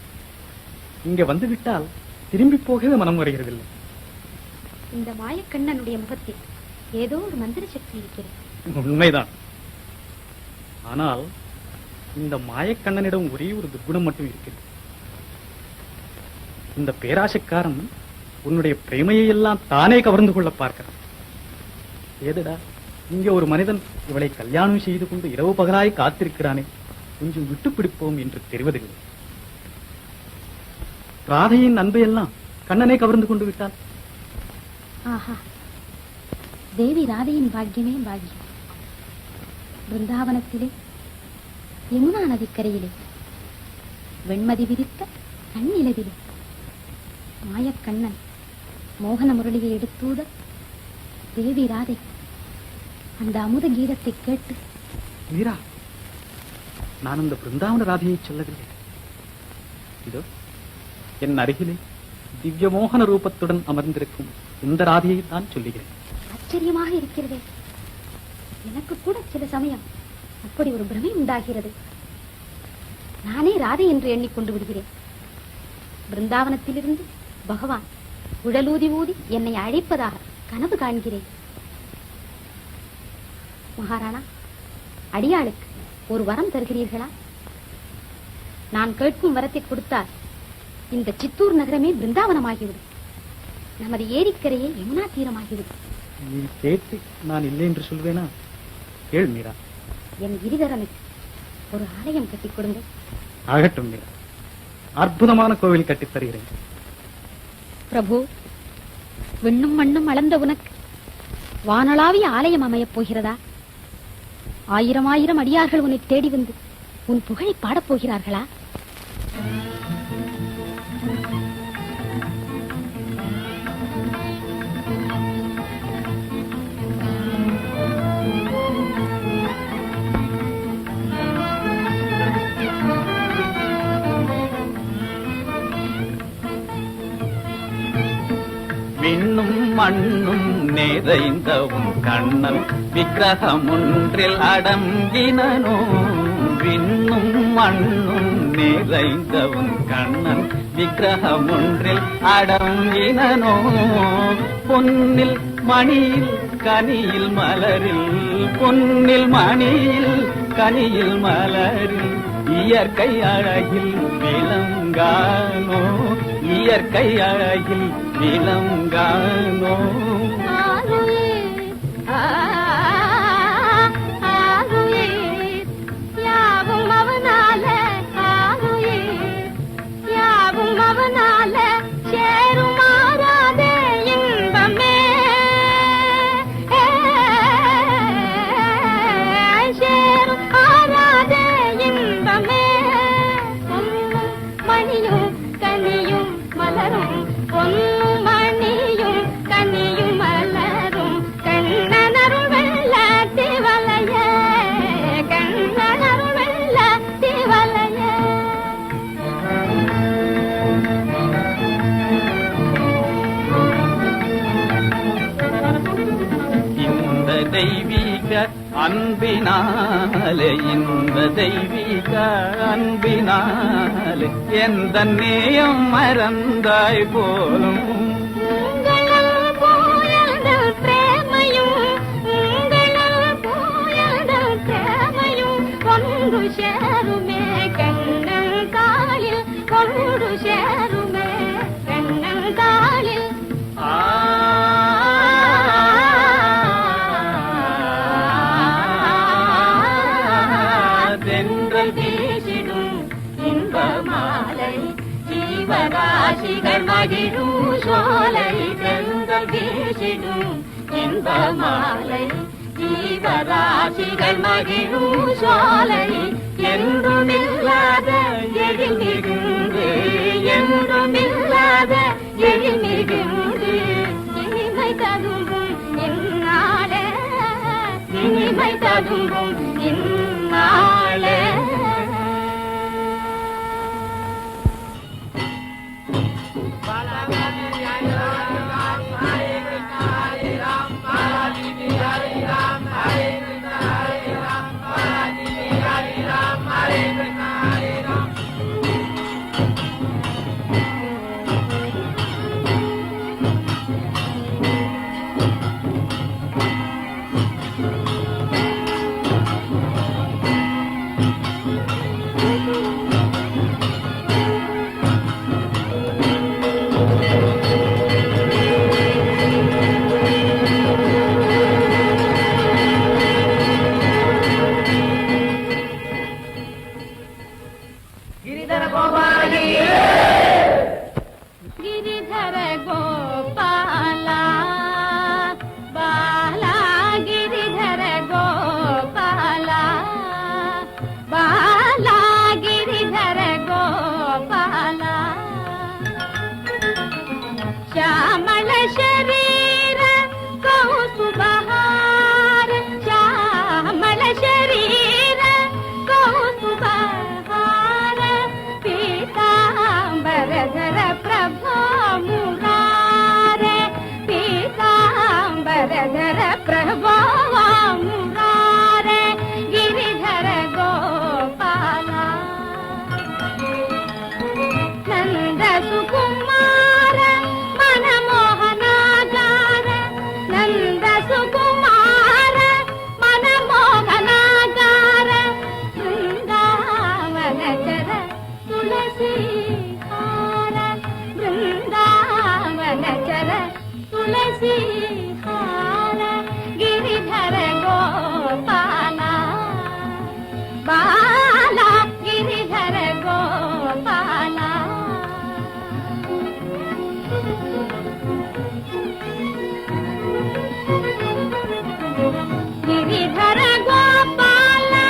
[SPEAKER 3] இங்க வந்து விட்டால் திரும்பி போகவே மனம் வருகிறதில்லை.
[SPEAKER 4] இந்த மாயக்கண்ணனுடைய முகத்தில் ஏதோ ஒரு மந்திர சக்தி இருக்கிறது.
[SPEAKER 3] உண்மைதான். ஆனால் இந்த மாயக்கண்ணனிடம் ஒரே ஒரு துர்குணம் மட்டும் இருக்கிறது. இந்த பேராசைக்காரன் உன்னுடைய பிரேமையை எல்லாம் தானே கவர்ந்து கொள்ள பார்க்கிறான். ஏதடா இங்கே ஒரு மனிதன் இவளை கல்யாணம் செய்து கொண்டு இரவு பகலாய் காத்திருக்கிறானே, கொஞ்சம் விட்டு பிடிப்போம் என்று தெரிவதில்லை. ராதையின் அன்பையெல்லாம் கண்ணனை கவர்ந்து கொண்டு விட்டான்.
[SPEAKER 4] ஆஹா, தேவி ராதையின் பாக்கியமே பாக்கியம். பிருந்தாவனத்திலே யமுனா நதிக்கரையிலே வெண்மதி விரித்த கண்ணிலவிலே மாயக்கண்ணன் மோகன முரளியை எடுத்தூத தேவி ராதை அந்த அமுத கீதத்தை கேட்டு.
[SPEAKER 3] மீரா, நான் அந்த பிருந்தாவன ராதையை சொல்லவில்லை. இதோ என் அருகிலே திவ்ய மோகன ரூபத்துடன் அமர்ந்திருக்கும் இந்த ராதையை தான் சொல்லுகிறேன்.
[SPEAKER 4] ஆச்சரியமாக இருக்கிறதே. எனக்கு கூட சில சமயம் அப்படி ஒரு பிரமை உண்டாகிறது. நானே ராதை என்று எண்ணிக்கொண்டு விடுகிறேன். பிருந்தாவனத்திலிருந்து பகவான் குழலூதி ஊதி என்னை அழைப்பதாக கனவு காண்கிறேன். மகாராணா, அடியாளுக்கு ஒரு வரம் தருகிறீர்களா? நான் கேட்கும் வரத்தை கொடுத்தால் இந்த சித்தூர் நகரமே பிருந்தாவனமாகிவிடும். நமது ஏரிக்கரையே யமுனா தீரமாகிவிடும்.
[SPEAKER 3] நீ கேட்டு நான் இல்லை என்று சொல்வேனா? கேள் மீரா.
[SPEAKER 4] என் கிரிதரனுக்கு ஒரு ஆலயம் கட்டிக் கொடுங்கள்.
[SPEAKER 3] ஆகட்டும் மீரா, அற்புதமான கோவில் கட்டித் தருகிறேன்.
[SPEAKER 4] பிரபு, விண்ணும் மண்ணும் அளந்த உனக்கு வானளாவிய ஆலயம் அமையப் போகிறதா? ஆயிரம் ஆயிரம் அடியார்கள் உன்னை தேடி வந்து உன் புகழை பாடப் போகிறார்களா?
[SPEAKER 3] விண்ணும் மண்ணும் நிறைந்தவும் கண்ணன் விக்கிரகம் ஒன்றில் அடங்கினனோ. விண்ணும் மண்ணும் நிறைந்தவும் கண்ணன் விக்கிரகம் ஒன்றில் அடங்கினனோ. பொன்னில் மணியில் கனியில் மலரில், பொன்னில் மணியில் கனியில் மலரில் இயற்கை அழகில் விளங்கானோ. இயற்கை அழகில் விளங்கானோ.
[SPEAKER 1] யாவும் அவனால சேருமாறாதே இன்பமே. சேருமாறாதே இன்பமே. மணியும் கனியும் மலரும், பொன்னும் மணியும் கனியும் மலரும் கண்ணனருள் வெள்ளத்தி வலைய, கண்ணனருள் வெள்ளத்தி வலைய.
[SPEAKER 3] இந்த தெய்வீக அன்பினாலே, இந்த தெய்வீக அன்பினாலே எந்த நேயம் மறந்தாய் போலும்.
[SPEAKER 1] உங்கள் போயல் பிரேமையும், உங்கள் போயல் பிரேமையும் கொண்டு சேருமே கண்ணன் காலில், கொண்டு சேருமே கண்ணன் காலில்.
[SPEAKER 3] தென்றல்
[SPEAKER 1] வீசிடும் இன்ப மாலை, ஜீவராசிகள் மகிழும் சோலை. தென்றல் வீசிடும் இன்ப மாலை, ஜீவராசிகள் மகிழும் சோலை. என்றும் இல்லாத எழில் மிகுந்து, என்றும் இல்லாத எழில் மிகுந்து இனிமை ததும்பும் இந்நாளே, இனிமை ததும்பும் இந்நாளே.
[SPEAKER 7] गिरिधर गोपाला बाला गिरिधर गोपाला बाला गिरिधर गोपाला श्यामल शरीर कौसुबहार श्यामल शरीर कौसुबहार पीतांबरधर प्रभो मुरारे पीतांबरधर प्रभो मुरारे गिरिधर गोपाला नंद सुकुमार मनमोहनागार नंद सुकुमार मनमोहनागार वृंदावनचर तुलसी हार वृंदावनचर तुलसी हार गिरिधर गोपाला बाला गिरिधर गोपाला गिरिधर गोपाला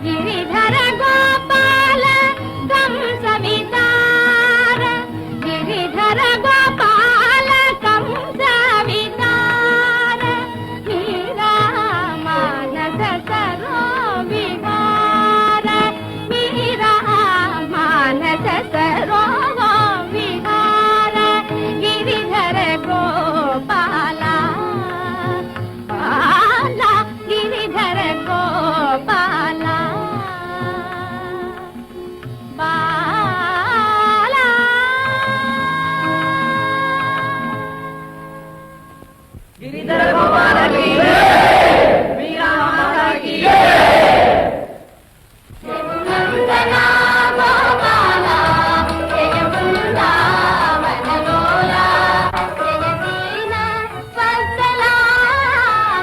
[SPEAKER 7] गिरिधर गोपाल कम सवितार गिरिधर गोपाल कम सवितार मीरा मानस सरो विहार मीरा मानस सरो विहार गिरिधर गोपाला बाला गिरिधर गोपाला बाला गिरिधर गोपाला की मीरा माता की नंदना गोपाला जय वृंदावन लोला जय दीन वत्सला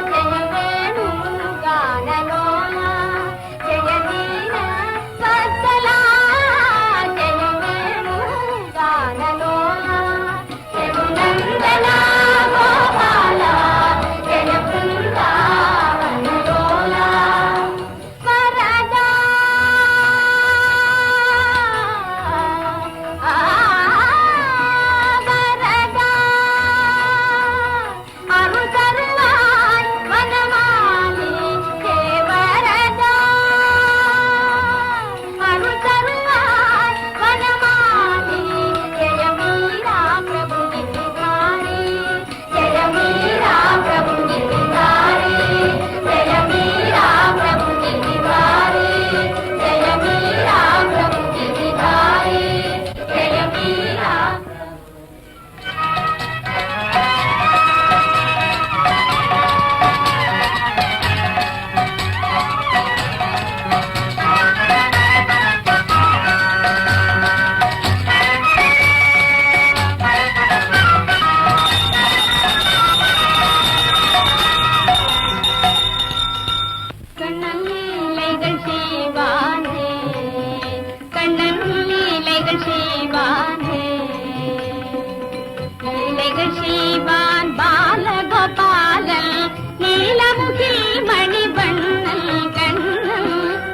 [SPEAKER 7] जय वेणुगान लोला जय दीन वत्सला जय वेणुगान लोला जय नंदना गोपाला जय वृंदावन लोला वरदा वरदा अरुतरुवाय वनमाली देवरदा अरुतरुवाय वनमाली जय मीरा प्रभु गिरिधारी जय मीरा प्रभु गिरिधारी जय मीरा प्रभु गिरिधारी जय मीरा प्रभु गिरिधारी जय मीरा கண்ணன் லீலைகள் செய்வானே கண்ணன் லீலைகள் செய்வானே லீலைகள் செய்வான் பாலகோபாலன் நீலமுகில் மணிவண்ணன் கண்ணன்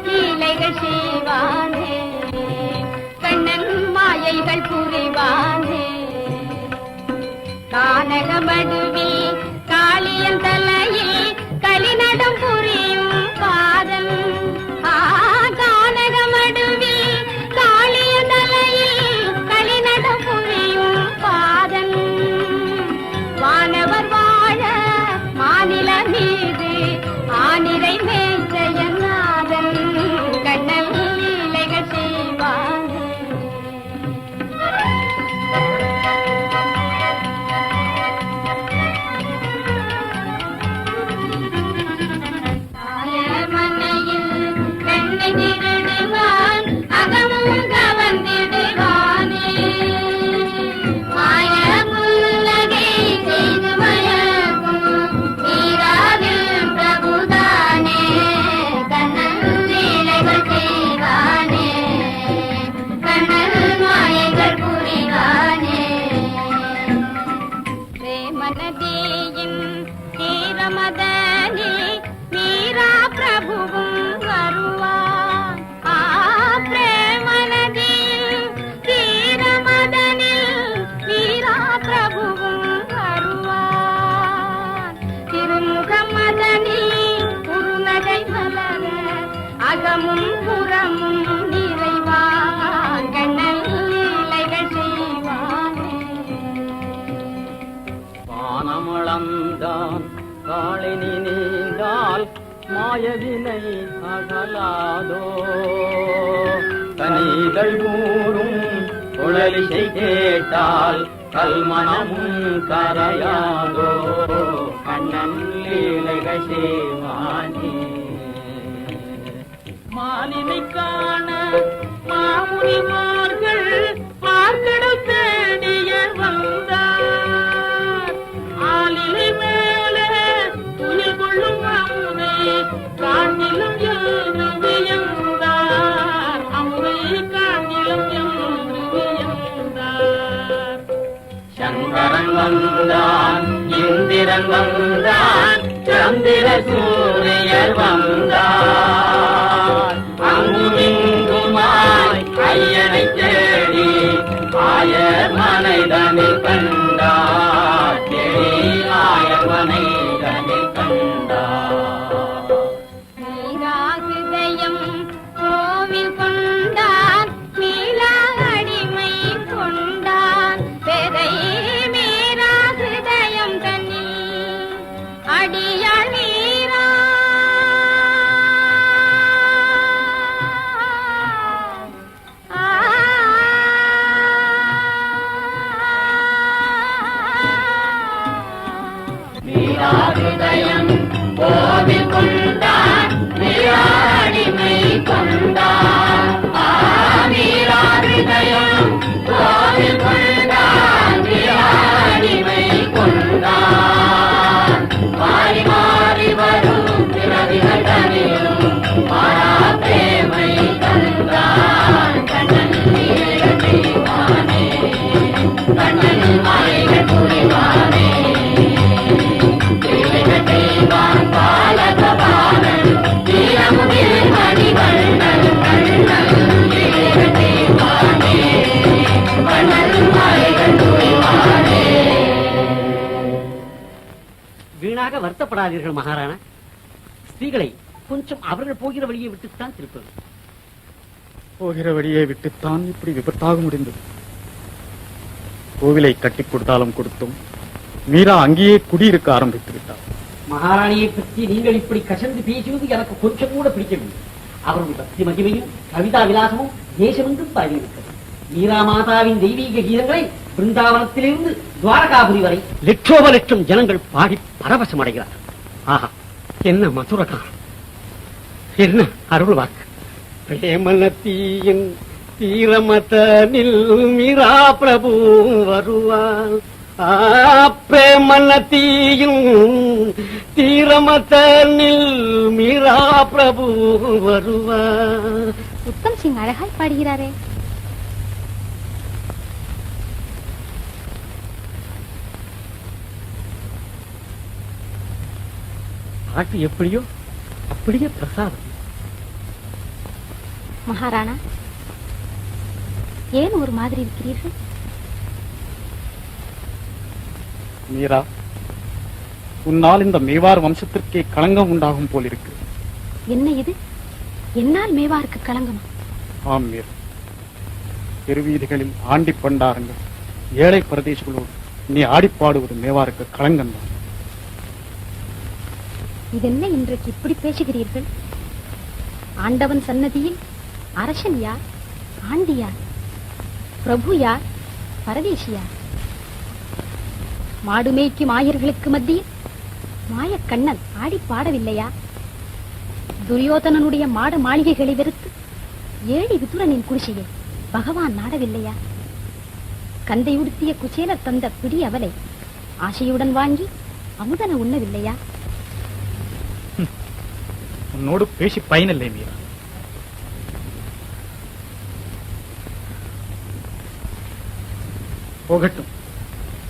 [SPEAKER 7] லீலைகள் செய்வானே கண்ணன் மாயைகள் புரிவானே கானகமடுவில் காளியன் தலையில் களிநடம் புரியும் பாதம் கானகமடுவில் காளியன் தலையில் களிநடம் புரியும் பாதம் வானவர் வாழ மாநில மீது ஆனிரை மேய்ச்சயநாதன் கண்ணன் லீலைகள் செய்வானே அகமும் புறமும் நிறைவான் கண்ணன் லீலைகள் செய்வானே.
[SPEAKER 2] வானமளந்தான் காளினி நீந்தால் மாயவினை அகலாதோ, கனிதழ் ஊரும் குழலிசை கேட்டால் கல்மணமும் கரையாதோ, கண்ணன் லீலைகள் செய்வானே. மாலினை காண மாமுனிமார்கள் பார்க்கடல் தேடிய வந்தார், ஆலிலை மேலே துயில் கொள்ளும் அமுதை காணிலும் என்று வியந்தார், அமுதை காணிலும் என்று வியந்தார். சங்கரன் வந்தான், இந்திரன் வந்தான், சந்திர சூரியர் வந்தார், அங்குமிங்குமாய் ஐயனை தேடி ஆயர் மனைதனில் கண்டார், தேடி ஆயர் மனைதனில் கண்டார்.
[SPEAKER 7] நீராகுதயம் கோவில் கொண்டான், மீளா அடிமை கொண்டான், பெதை மீராகுதயம் தன்னில் அடியாள் மீரா.
[SPEAKER 2] மீராஹிருதயம் கோவில் கொண்டான், மீராடிமை கொண்டான், மீராஹிருதயம் கோவில் கொண்டான், மீராடிமை கொண்டான். மாறி மாறி வரும் பிறவிகள் தனிலும் மாறா பிரேமை தந்தான், கண்ணன் லீலைகள் செய்வானே, கண்ணன் மாலைகள் புரிவானே.
[SPEAKER 6] வீணாக வருத்தப்படாதீர்கள் மகாராணா. ஸ்திரீகளை கொஞ்சம் அவர்கள் போகிற வழியை விட்டுத்தான் திருப்பது.
[SPEAKER 3] போகிற வழியை விட்டுத்தான் இப்படி விபத்தாக முடிந்தது. கோவிலை கட்டி கொடுத்தாலும் கொடுத்தோம், மீரா அங்கேயே குடியிருக்க ஆரம்பித்து விட்டார்.
[SPEAKER 6] மகாராணியை பற்றி நீங்கள் இப்படி கசந்து பேசுவது எனக்கு கொஞ்சம் கூட பிடிக்கவில்லை. அவருடைய பக்தி மகிமையும் கவிதா விலாசமும் தேசமெங்கும் பரவியிருக்கிறது. மீரா மாதாவின் தெய்வீக கீதங்களை பிருந்தாவனத்திலிருந்து துவாரகாபுரி வரை லட்சோப லட்சம் ஜனங்கள் பாடி பரவசம் அடைகிறார். ஆஹா, என்ன மதுரகாரம், என்ன அருள் வாக்கு. பிரேமலத்தீயின் தீரமதனில் மீரா பிரபு வருவார். பிரேமலத்தீயின் தீரமதனில் மீரா பிரபு வருவார்.
[SPEAKER 4] உத்தம் சிங் அழகாய் பாடுகிறாரே.
[SPEAKER 6] பாட்டு எப்படியோ அப்படியே பிரசாதம்.
[SPEAKER 4] மகாராணா, ஏன் ஒரு மாதிரி இருக்கிறீர்கள்?
[SPEAKER 3] மீரா, உன்னால் இந்த மேவார் வம்சத்திற்கே களங்கம் உண்டாகும் போல் இருக்கு.
[SPEAKER 4] என்ன இது? என்னால் மேவாருக்கு களங்கமா?
[SPEAKER 3] ஆம் மீரா, தெருவீதிகளில் ஆண்டி பண்டாரங்கள் ஏழை பிரதேசங்களோடு நீ ஆடிப்பாடுவது மேவாருக்கு களங்கம் தான்.
[SPEAKER 4] இதென்ன இன்றைக்கு இப்படி பேசுகிறீர்கள்? ஆண்டவன் சன்னதியில் அரசன் யார், ஆண்டி யார், பிரபு யார், பரதேசி யார்? மாடு மேய்க்கும் ஆயர்களுக்கு மத்தியில் மாயக்கண்ணன் ஆடி பாடவில்லையா? துரியோதனனுடைய மாட மாளிகைகளை வெறுத்து ஏழி விதுரனின் குடிசையை பகவான் நாடவில்லையா? கந்தை உடுத்திய குச்சேலர் தந்த பிடி அவலை ஆசையுடன் வாங்கி அமுதன உண்ணவில்லையா?
[SPEAKER 3] உன்னோடு பேசி பயனில்லை மீரா. போகட்டும்,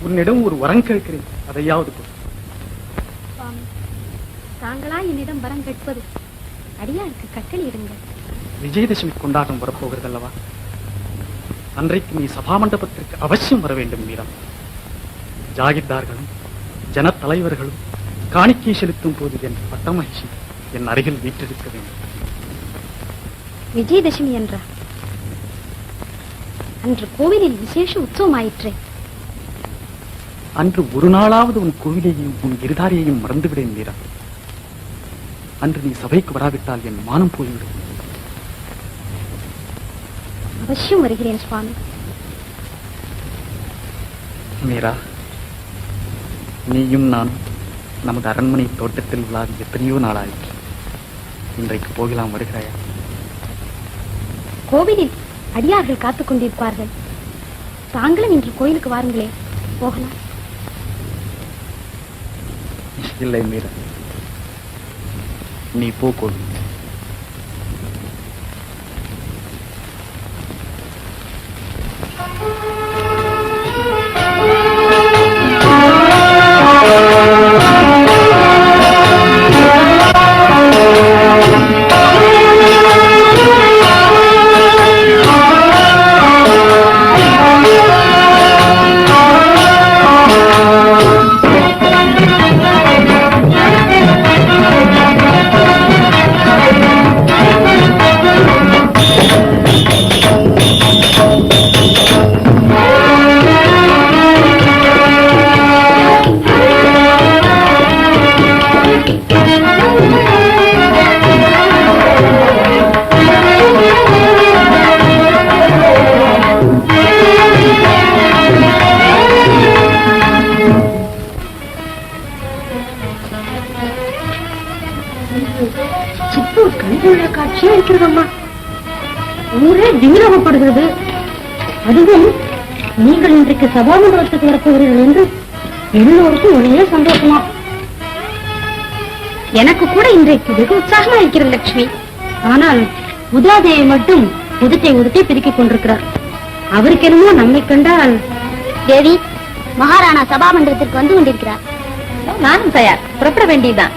[SPEAKER 3] உன்னிடம் ஒரு வரம் கேட்கிறேன், அதையாவது கொடு.
[SPEAKER 4] சுவாமி, தாங்களா என்னிடம் வரம் கேட்பது? அடியாருக்கு கட்டளையிடுங்கள்.
[SPEAKER 3] விஜயதசமி கொண்டாட்டம் வரப்போகிறது அல்லவா? அன்றைக்கு நீ சபா மண்டபத்திற்கு அவசியம் வர வேண்டும் மீரா. ஜாகிர்தார்களும் ஜன தலைவர்களும் காணிக்கை செலுத்தும் போது என் பட்டமகிழ்ச்சி என் அருகில் வீற்றிருக்க வேண்டும்.
[SPEAKER 4] விஜயதசமி என்றார். அன்று கோவிலில் விசேஷ உற்சவமாயிற்றே.
[SPEAKER 3] அன்று ஒரு நாளாவது உன் கோவிலையும் உன் இருதாரியையும் மறந்துவிடேன் மீரா. அன்று நீ சபைக்கு வராவிட்டால் என் மானம் போய்விடும்.
[SPEAKER 4] அவசியம் வருகிறேன் சுவாமி.
[SPEAKER 3] மீரா, நீயும் நான் நமது அரண்மனை தோட்டத்தில் விழாவி எத்தனையோ நாளாயிற்று. இன்றைக்கு போகலாம், வருகிறாயா?
[SPEAKER 4] கோவிலில் அடியார்கள் காத்துக் கொண்டிருப்பார்கள். தாங்களும் இன்று கோயிலுக்கு வாருங்களே, போகலாம்.
[SPEAKER 3] இல்லை மீரா, நீ போ கோவில்.
[SPEAKER 4] காட்சியா இருக்கிறதம்மா. ஊரே திமிரகப்படுகிறது. அதுவும் நீங்கள் இன்றைக்கு சபாமண்டபத்துக்கு வரப்போகிறீர்கள் என்று எல்லோருக்கும் ஒரே சந்தோஷமா. எனக்கு கூட இன்றைக்கு வெகு உற்சாகமா இருக்கிறது லட்சுமி. ஆனால் உதாதேவி மட்டும் உதட்டை பிரிக்கிக் கொண்டிருக்கிறார். அவருக்கு என்னமோ நம்மை கண்டால்.
[SPEAKER 1] தேவி, மகாராணா சபாமண்டபத்திற்கு வந்து கொண்டிருக்கிறார்.
[SPEAKER 4] நானும் தயார், புறப்பட வேண்டியதுதான்.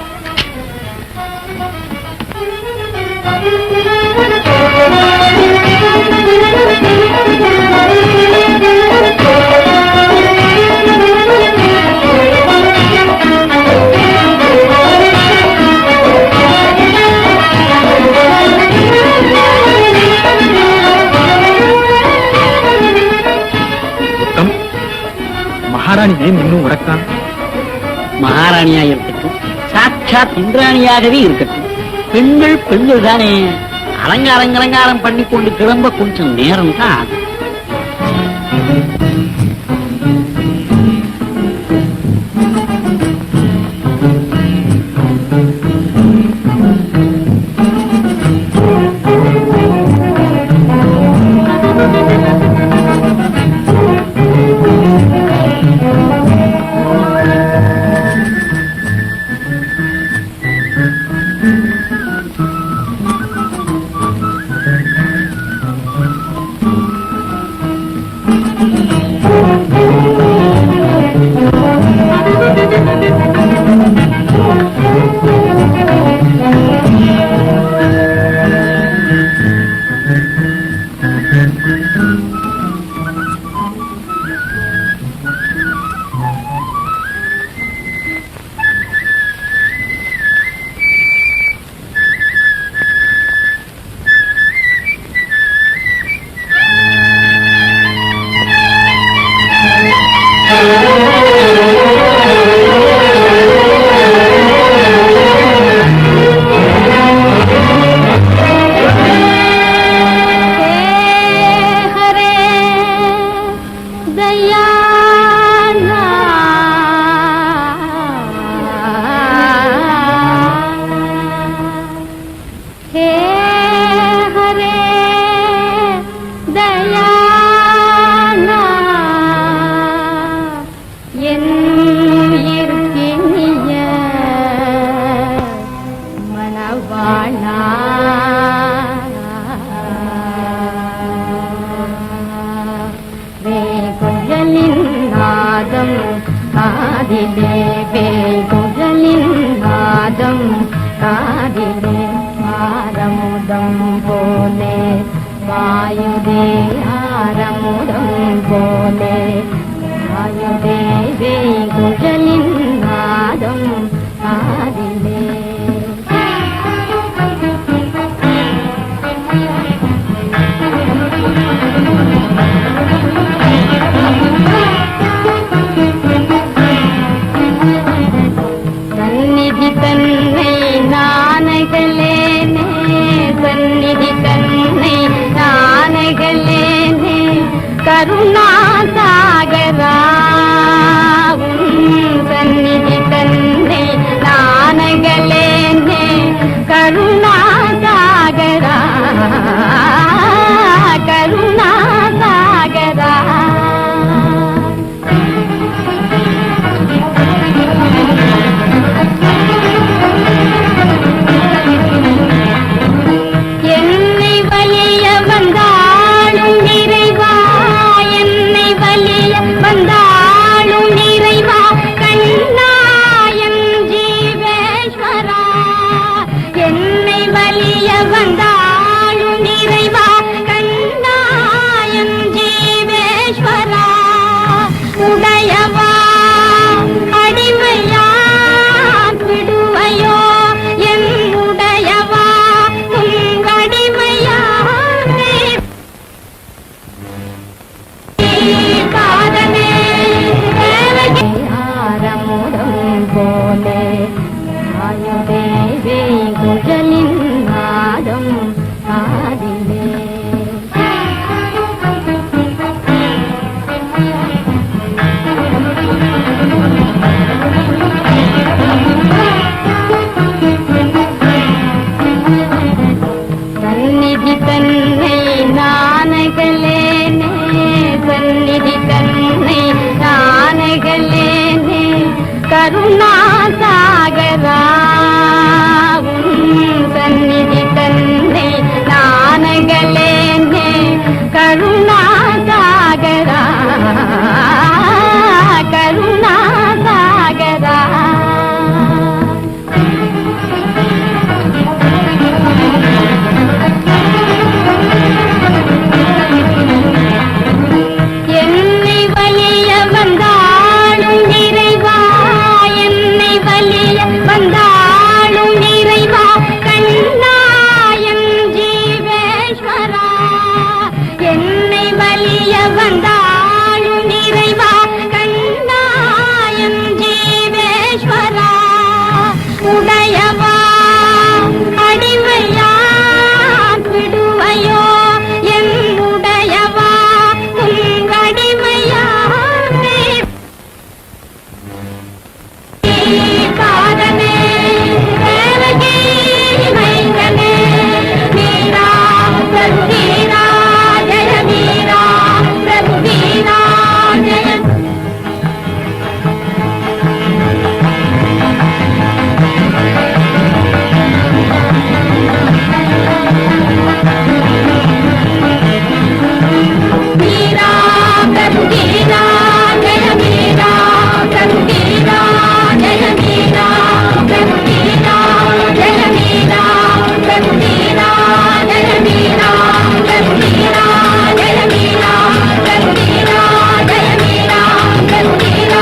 [SPEAKER 3] மகாராணி ஏன் இன்னும் உறக்கான்?
[SPEAKER 6] மகாராணியா இருக்கட்டும், சாட்சாத் இந்திராணியாகவே இருக்கட்டும், பெண்கள் தானே. அலங்காரம் பண்ணி கொண்டு கிளம்ப கொஞ்சம் நேரம் தான் ஆகும்.
[SPEAKER 7] ஆதிலே
[SPEAKER 4] வாயுதேவே குழலின் நாதம் காதிலே சந்நிதி தன்னை நானகலேனே சந்நிதி தன்னை நானகலேனே கருணாசாகரா சந்நிதி தன்னை நானகலேனே கருணாசாகரா கருணாசாகரா என்னை வலிய வந்தாலும் நிறைவா என்னை வலிய வந்தாலும் நிறைவா கண்ணாயம் ஜீவேஸ்வரா என்னை வலிய வந்தாலும் நிறைவா கண்ணாயம் ஜீவேஸ்வரா உடையவா அடிமையா விடுவையோ என் உடையவா உங்கடிமையா காதனே தேவகி மைந்தனே மீரா பிரபு வீரா ஜெய மீரா பிரபு வீரா ஜெய மீரா பிரபு வீரா ஜெய மீரா பிரபு வீரா ஜெய மீரா பிரபு வீரா ஜெய மீரா பிரபு வீரா ஜெய மீரா பிரபு வீரா ஜெய மீரா பிரபு வீரா ஜெய மீரா பிரபு வீரா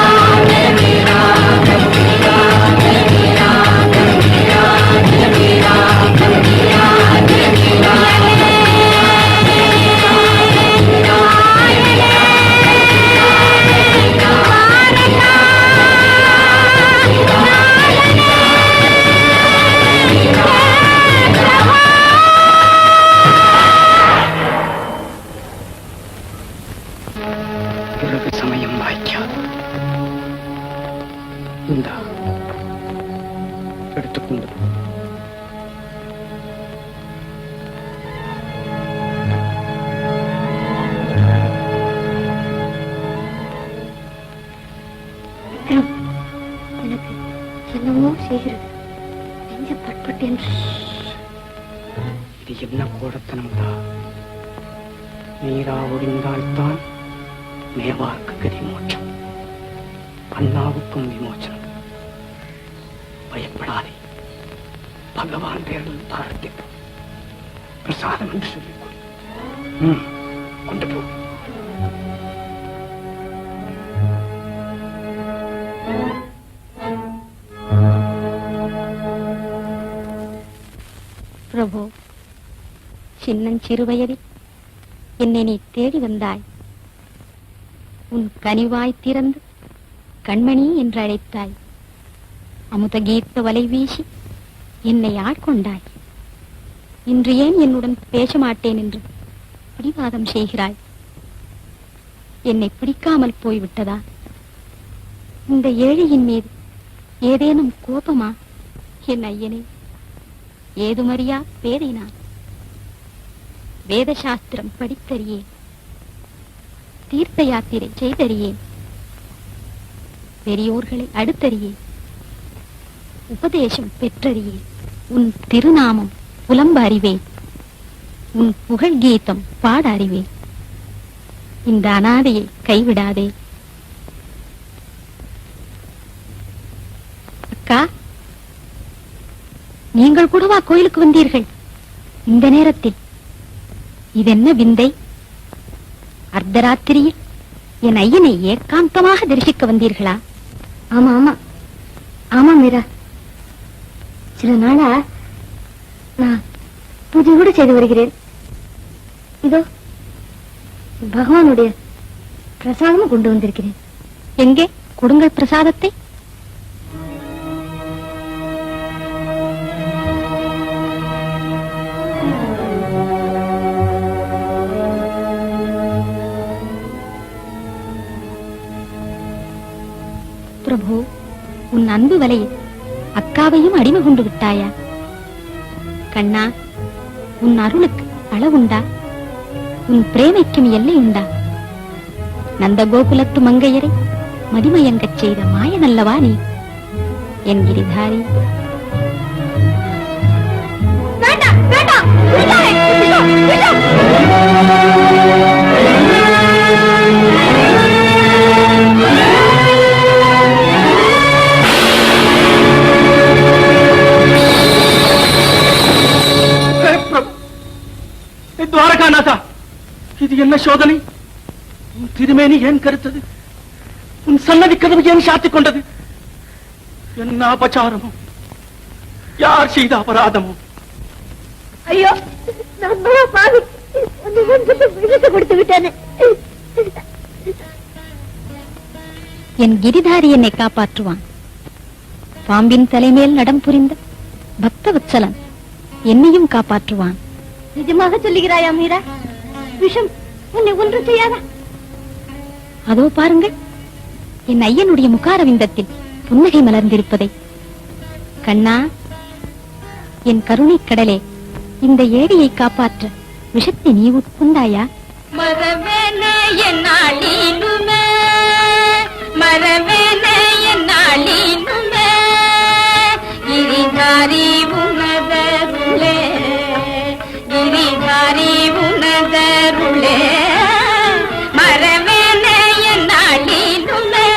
[SPEAKER 4] ஜெய மீரா பிரபு வீரா ஜெய மீரா பிரபு வீரா ஜெய மீரா பிரபு வீரா ஜெய மீரா
[SPEAKER 5] பிறகு சமயம் வாய்க்காது. இந்தா எடுத்துக்கொண்டு போ.
[SPEAKER 1] எனக்கு என்னமோ செய்கிறது நெஞ்ச பட்பட்டு என்று
[SPEAKER 5] இது என்ன கோடத்தனம்டா? நீரா ஒழிந்தால்தான் மேவார்க்கு கதி மோட்சம், அண்ணாவுக்கும் விமோச்சனம். பயப்படாதே, பகவான் பேரில் தாரத்திற்கு பிரசாதம் என்று சொல்லிக் கொடு. கொண்டு போ.
[SPEAKER 4] பிரபு, சின்னஞ்சிறு வயதில் என்னை நீ தேடி வந்தாய். உன் கனிவாய் திறந்து கண்மணி என்று அழைத்தாய். அமுத கீத வலை வீசி என்னை ஆட்கொண்டாய். இன்று ஏன் என்னுடன் பேச மாட்டேன் என்று பிடிவாதம் செய்கிறாய்? என்னை பிடிக்காமல் போய்விட்டதா? இந்த ஏழையின் மீது ஏதேனும் கோபமா? என் ஐயனே, ஏதுமறியா பேதை நான். வேத சாஸ்திரம் படித்தறியேன், தீர்த்த யாத்திரை செய்தறியேன், பெரியோர்களை அடுத்தறியேன், உபதேசம் பெற்றறியேன். உன் திருநாமம் புலம்ப அறிவேன், உன் புகழ் கீதம் பாட அறிவேன். இந்த அனாதையை கைவிடாதே. அக்கா, நீங்கள் கூடவா கோயிலுக்கு வந்தீர்கள் இந்த நேரத்தில்? இதென்ன விந்தை? அர்த்தராத்திரியில் என் ஐயனை ஏகாந்தமாக தரிசிக்க வந்தீர்களா?
[SPEAKER 1] ஆமா ஆமா ஆமா மீரா, சில நாளா நான் பூஜை கூட செய்து வருகிறேன். இதோ பகவானுடைய பிரசாதமும் கொண்டு வந்திருக்கிறேன்.
[SPEAKER 4] எங்கே கொடுங்கள் பிரசாதத்தை. அன்பு வலையில் அக்காவையும் அடிமை கொண்டு விட்டாயா? கண்ணா, உன் அருளுக்கு அளவுண்டா? உன் பிரேமைக்கும் எல்லை உண்டா? நந்த கோகுலத்து மங்கையரை மதிமயங்கச் செய்த மாயனல்லவா நீ என் கிரிதாரி?
[SPEAKER 1] வேண்டாம் வேண்டாம்,
[SPEAKER 2] துவாரகாநாதா, இது என்ன சோதனை? உன் திருமேனி ஏன் கருத்தது? உன் சன்னதி கதவு ஏன் சாத்திக் கொண்டது? என்ன அபச்சாரமோ? யார் செய்த அபராதமோ?
[SPEAKER 1] ஐயோ, நான் பாவி விழுத்து கொடுத்து விட்டேனே.
[SPEAKER 4] என் கிரிதாரி என்னை காப்பாற்றுவான். பாம்பின் தலைமேல் நடம் புரிந்த பக்தவத்சலன் என்னையும் காப்பாற்றுவான்.
[SPEAKER 1] நிஜமாக சொல்லுகிறாயா மீரா? விஷம் உன்னை ஒன்று செய்யாதா?
[SPEAKER 4] அதோ பாருங்கள், என் ஐயனுடைய முகாரவிந்தத்தில் புன்னகை மலர்ந்திருப்பதை. கண்ணா, என் கருணை கடலே, இந்த ஏடியை காப்பாற்ற விஷத்தை நீ உட்கொண்டாயா?
[SPEAKER 7] மரவேனே என்னாளினுமே, மரவேனே என்னாளினுமே, கிரிதாரி உனதருளே, கிரிதாரி உனதருளே, மரவேனே என்னாளினுமே.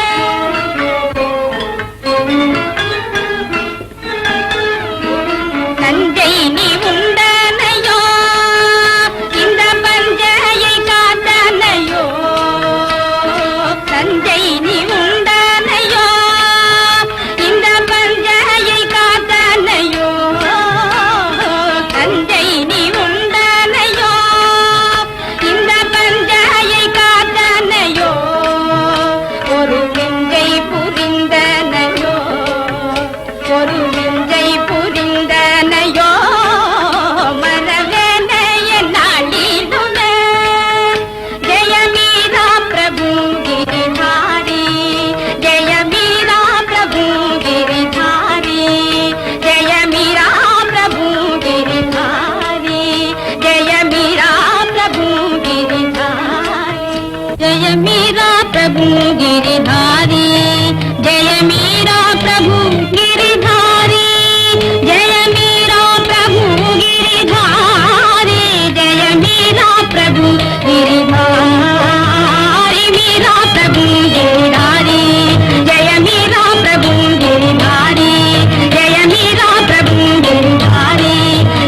[SPEAKER 7] தஞ்சை நீ உண்டனையோ, இந்த பஞ்சையை காத்தனையோ, தஞ்சை நீ உண்டனையோ, இந்த பஞ்சையை காத்தனையோ, தஞ்சை நீ உண்டனையோ, இந்த பஞ்சையை காத்தனையோ, ஒரு விஞ்சை புரிந்தனையோ, ஒரு விஞ்சை புரிந்தனையோ, மரவேனே என்னாளினுமே. ஜெய மீரா பிரபு கிரிதாரி, ஜெய மீரா பிரபு கிரிதாரி, ஜெய மீரா பிரபு கிரிதாரி, ஜெய மீரா பிரபு கிரிதாரி, ஜெய மீரா பிரபு கிரிதாரி, ஜெய மீரா பிரபு கிரிதாரி, ஜெய மீரா பிரபு गिरिधारी, जय मीरा प्रभु गिरिधारी, मीरा प्रभु गिरिधारी, जय मीरा प्रभु गिरिधारी, जय मीरा प्रभु गिरिधारी,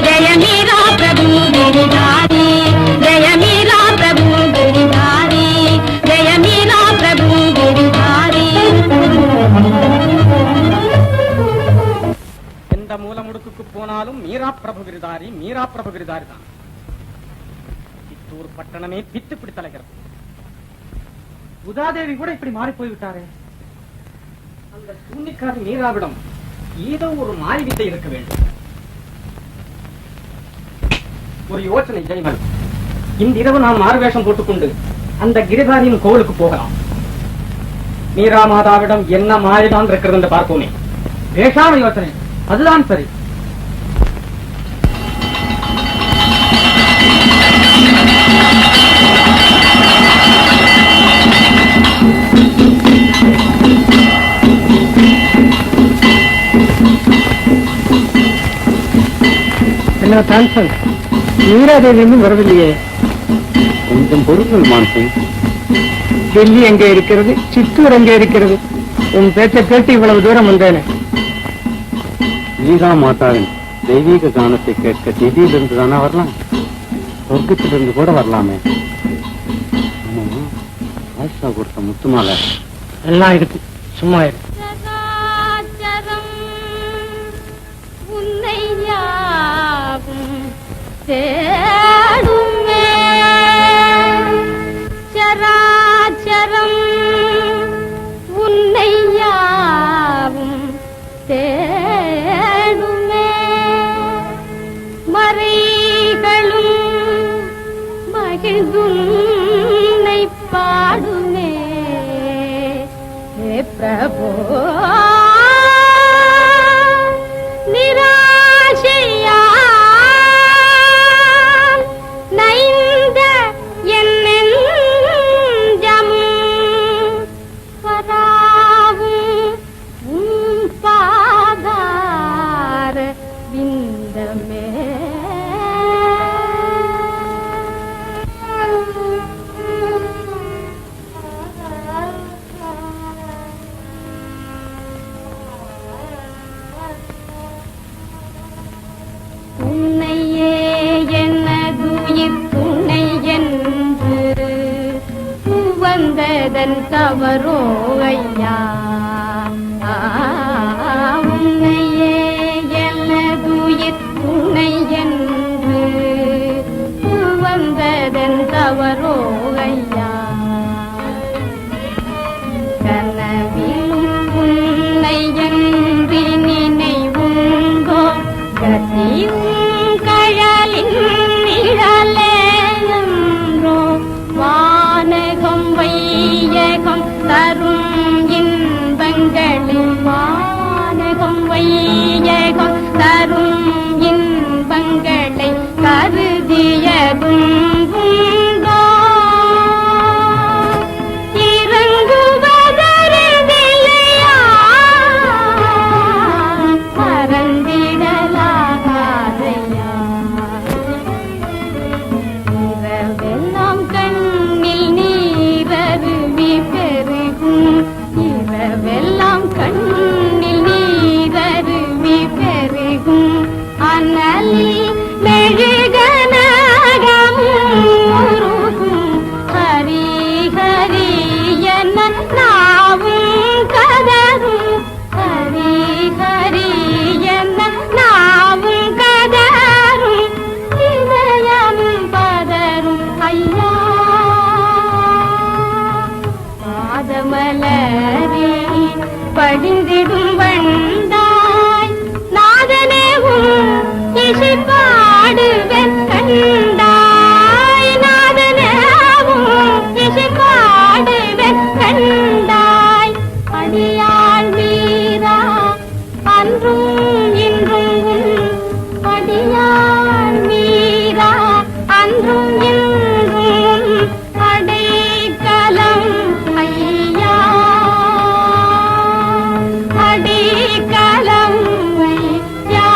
[SPEAKER 7] जय मीरा प्रभु गिरिधारी, जय मीरा प्रभु गिरिधारी, जय मीरा प्रभु गिरिधारी.
[SPEAKER 6] எந்த மூல முடுக்குக்கு போனாலும் மீரா பிரபு கிரிதாரி, மீரா பிரபு கிரிதாரி தான். சித்தூர் பட்டணமே பித்து பிடித்தலைகிறது. உதாதேவி கூட இப்படி மாறி போய்விட்டாரே. அந்த சூன்னிக்காரி மீராவிடம் ஏதோ ஒரு மாறி வித்தை இருக்க வேண்டும். ஒரு யோசனை ஜெய்வன், இன்றிரவு நாம் மாறுவேஷம் போட்டுக்கொண்டு அந்த கிரிதாரியின் கோவிலுக்கு போகலாம். மீரா மாதாவிடம் என்ன மாறிதான் இருக்கிறது என்று பார்ப்போமே. பேசாம யோசனை, அதுதான் சரி.
[SPEAKER 3] என்ன டிரான்ஸ்பர்? மீராதேவி இன்னும் வரவில்லையே.
[SPEAKER 5] கொஞ்சம் பொறுங்கள் மான்சிங்.
[SPEAKER 3] டெல்லி எங்கே இருக்கிறது, சித்தூர் எங்கே இருக்கிறது? உன் பேச்சை கேட்டு இவ்வளவு தூரம் வந்தேனே.
[SPEAKER 5] மீரா மாதாவின் தெய்வீக கானத்தை கேட்க திடீரிலிருந்து தானே வரலாம், சொர்க்கத்திலிருந்து கூட வரலாமே. ஆயிஷா கொடுத்த முத்துமாலை
[SPEAKER 3] எல்லாம் இருக்கு, சும்மா இருக்கு.
[SPEAKER 7] சராச்சரம் உன்னை யாவும் தேடுமே, சராச்சரம் உன்னை யாவும் தேடுமே, மறைகளும் மகிழ்ந்துன்னை பாடுமே. हे प्रभो அரவிந்தமே உன்னையே எனதுயிர் துணை என்று வந்ததன் தவறோ ஐயா உன்னையே எனதுயிர் துணை என்று வந்ததன் தவறோ ஐயா கனவிலும் உன்னை என்று நினைவுங்கோ கசியும் கழலின் நிழலேன்றோ வானகம் வையகம் தரும் இன்பங்களில் வானகம் வையகம் தரும் இன்பங்களை கருதியதும் உண்டோ இறங்குவதறிவில்லையா மறந்திடலாகாதையா இரவெல்லாம் கண்ணில் நீரருவி பெருகும் இரவெல்லாம் கண்ணில் நீரருவி பெருகும் அனலில் மெழுகனகமுருகும் ஹரி ஹரி என நாவும் கதரும் ஹரி ஹரி என நாவும் கதரும் இதயம் பதரும் ஐயா பாதமலரே படிந்திடும் வந்தாய் நாதனேவும் இசை பாடுவேன் கண்டாய் நாதனேவும் இசை பாடுவேன் கண்டாய் அடியாள் மீரா அன்றும் இன்றும் அடியாள் மீரா அன்றும் இன்றும் அடைக்கலம் ஐயா அடைக்கலம் ஐயா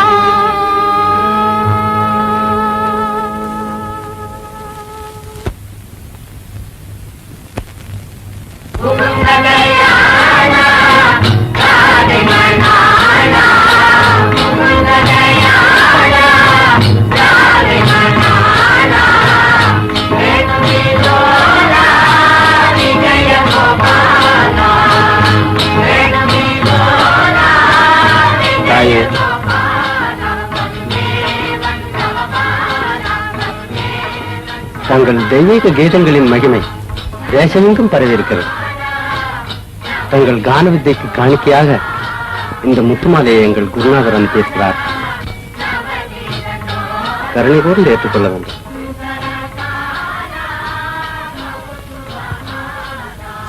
[SPEAKER 5] தாயே, தங்கள் தெய்வீக கீதங்களின் மகிமை தேசமெங்கும் பரவியிருக்கிறது. தங்கள் கான வித்தைக்கு காணிக்கையாக இந்த முத்துமாலையை எங்கள் குருநாதர் அனுப்பியிருக்கிறார். கருணை கூர்ந்து ஏற்றுக்கொள்ள வேண்டும்.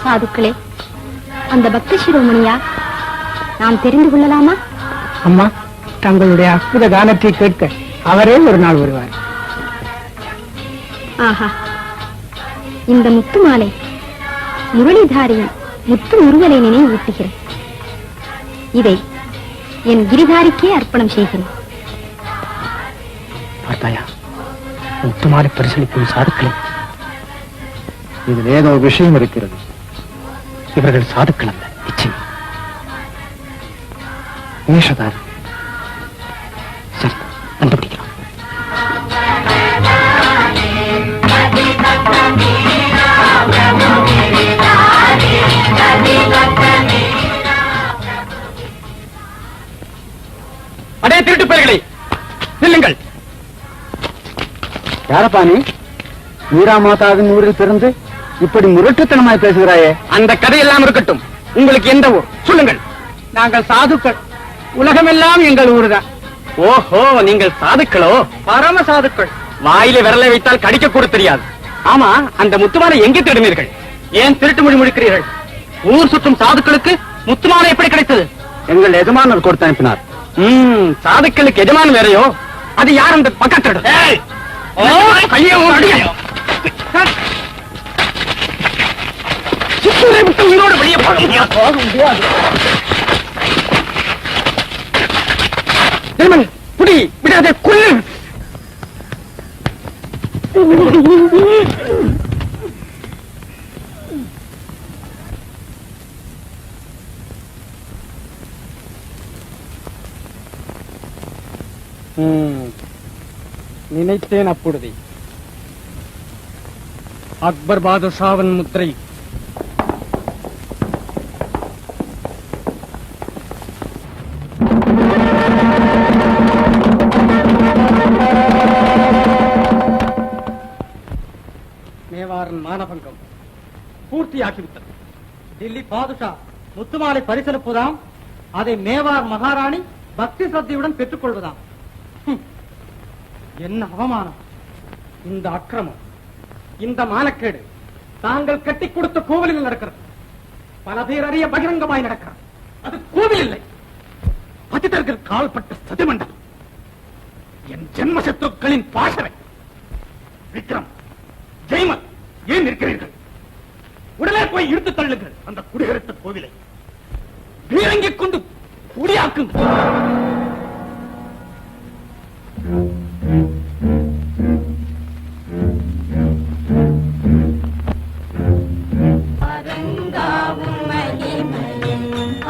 [SPEAKER 4] சாதுக்களே, அந்த பக்த சிரோமணியா நாம் தெரிந்து கொள்ளலாமா?
[SPEAKER 8] அம்மா, தங்களுடைய அற்புத கானத்தை கேட்க அவரே ஒரு நாள் வருவார்.
[SPEAKER 4] ஆஹா, இந்த முத்து மாலை முரளிதாரியின் முத்து முருகனை நினைவூட்டுகிறேன். இதை என் கிரிதாரிக்கே அர்ப்பணம் செய்கிறேன்.
[SPEAKER 8] பார்த்தாயா, முத்துமாலை பரிசளிக்கும் சாதுக்களே, இதில் ஏதோ விஷயம் இருக்கிறது. இவர்கள் சாதுக்கள் அல்ல, நிச்சயம் வேஷதாரி. சரி, கண்டுபிடிக்கலாம்.
[SPEAKER 3] அடே திருட்டு பேர்களே, நில்லுங்கள்.
[SPEAKER 5] யாரப்பா நீ? மீரா மாதாவின் ஊரில் பிறந்து இப்படி முரட்டுத்தனமாய் பேசுகிறாயே.
[SPEAKER 3] அந்த கதையெல்லாம் இருக்கட்டும். உங்களுக்கு எந்த ஊர் சொல்லுங்கள்.
[SPEAKER 8] நாங்கள் சாதுக்கள். உலகமெல்லாம் எங்கள் ஊருதான்.
[SPEAKER 3] ஓஹோ, நீங்கள் சாதுக்களோ?
[SPEAKER 8] பரம சாதுக்கள்.
[SPEAKER 3] வாயில விரலை வைத்தால் கடிக்க கூட தெரியாது. ஆமா, அந்த முத்துமாலை எங்கே தேடினீர்கள்? ஏன் திருட்டு மொழி முடிக்கிறீர்கள்? ஊர் சுற்றும் சாதுக்களுக்கு முத்துமாலை எப்படி கிடைத்தது?
[SPEAKER 5] எங்கள் எஜமானர் கொடுத்து அனுப்பினார்.
[SPEAKER 3] சாதுக்களுக்கு எஜமான் வேறையோ? அது யார் அந்த பக்கத்து? உயிரோடு வெளியே போக முடியாது.
[SPEAKER 8] புடி விடாதே கொல்லு. நினைத்தேன் அப்பொழுதே அக்பர் பாதுஷாவின் முத்திரை மேவாரின் மானபங்கம் பூர்த்தியாகிவிட்டது. டில்லி பாதுஷா முத்துமாலை பரிசளிப்பதாம், அதை மேவார் மகாராணி பக்தி சத்தியுடன் பெற்றுக் கொள்வதாம். என்ன அவமானம்! இந்த அக்கிரமம், இந்த மானக்கேடு தாங்கள் கட்டி கொடுத்த கோவிலில் நடக்கிறது. பல பேர் அறிய பகிரங்கமாய் நடக்கிறது. அது கோவில் இல்லை, பதிதர்கள் கால்பட்ட சதிமண்டலம். என் ஜென்ம சத்துருக்களின் பாசறை. விக்ரம், ஜெய்மல், ஏன் நிற்கிறீர்கள்? உடனே போய் இழுத்து தள்ளுங்கள் அந்த குடிகரத்த கோவிலை. வீரங்கிக் கொண்டு குடியாக்கும்.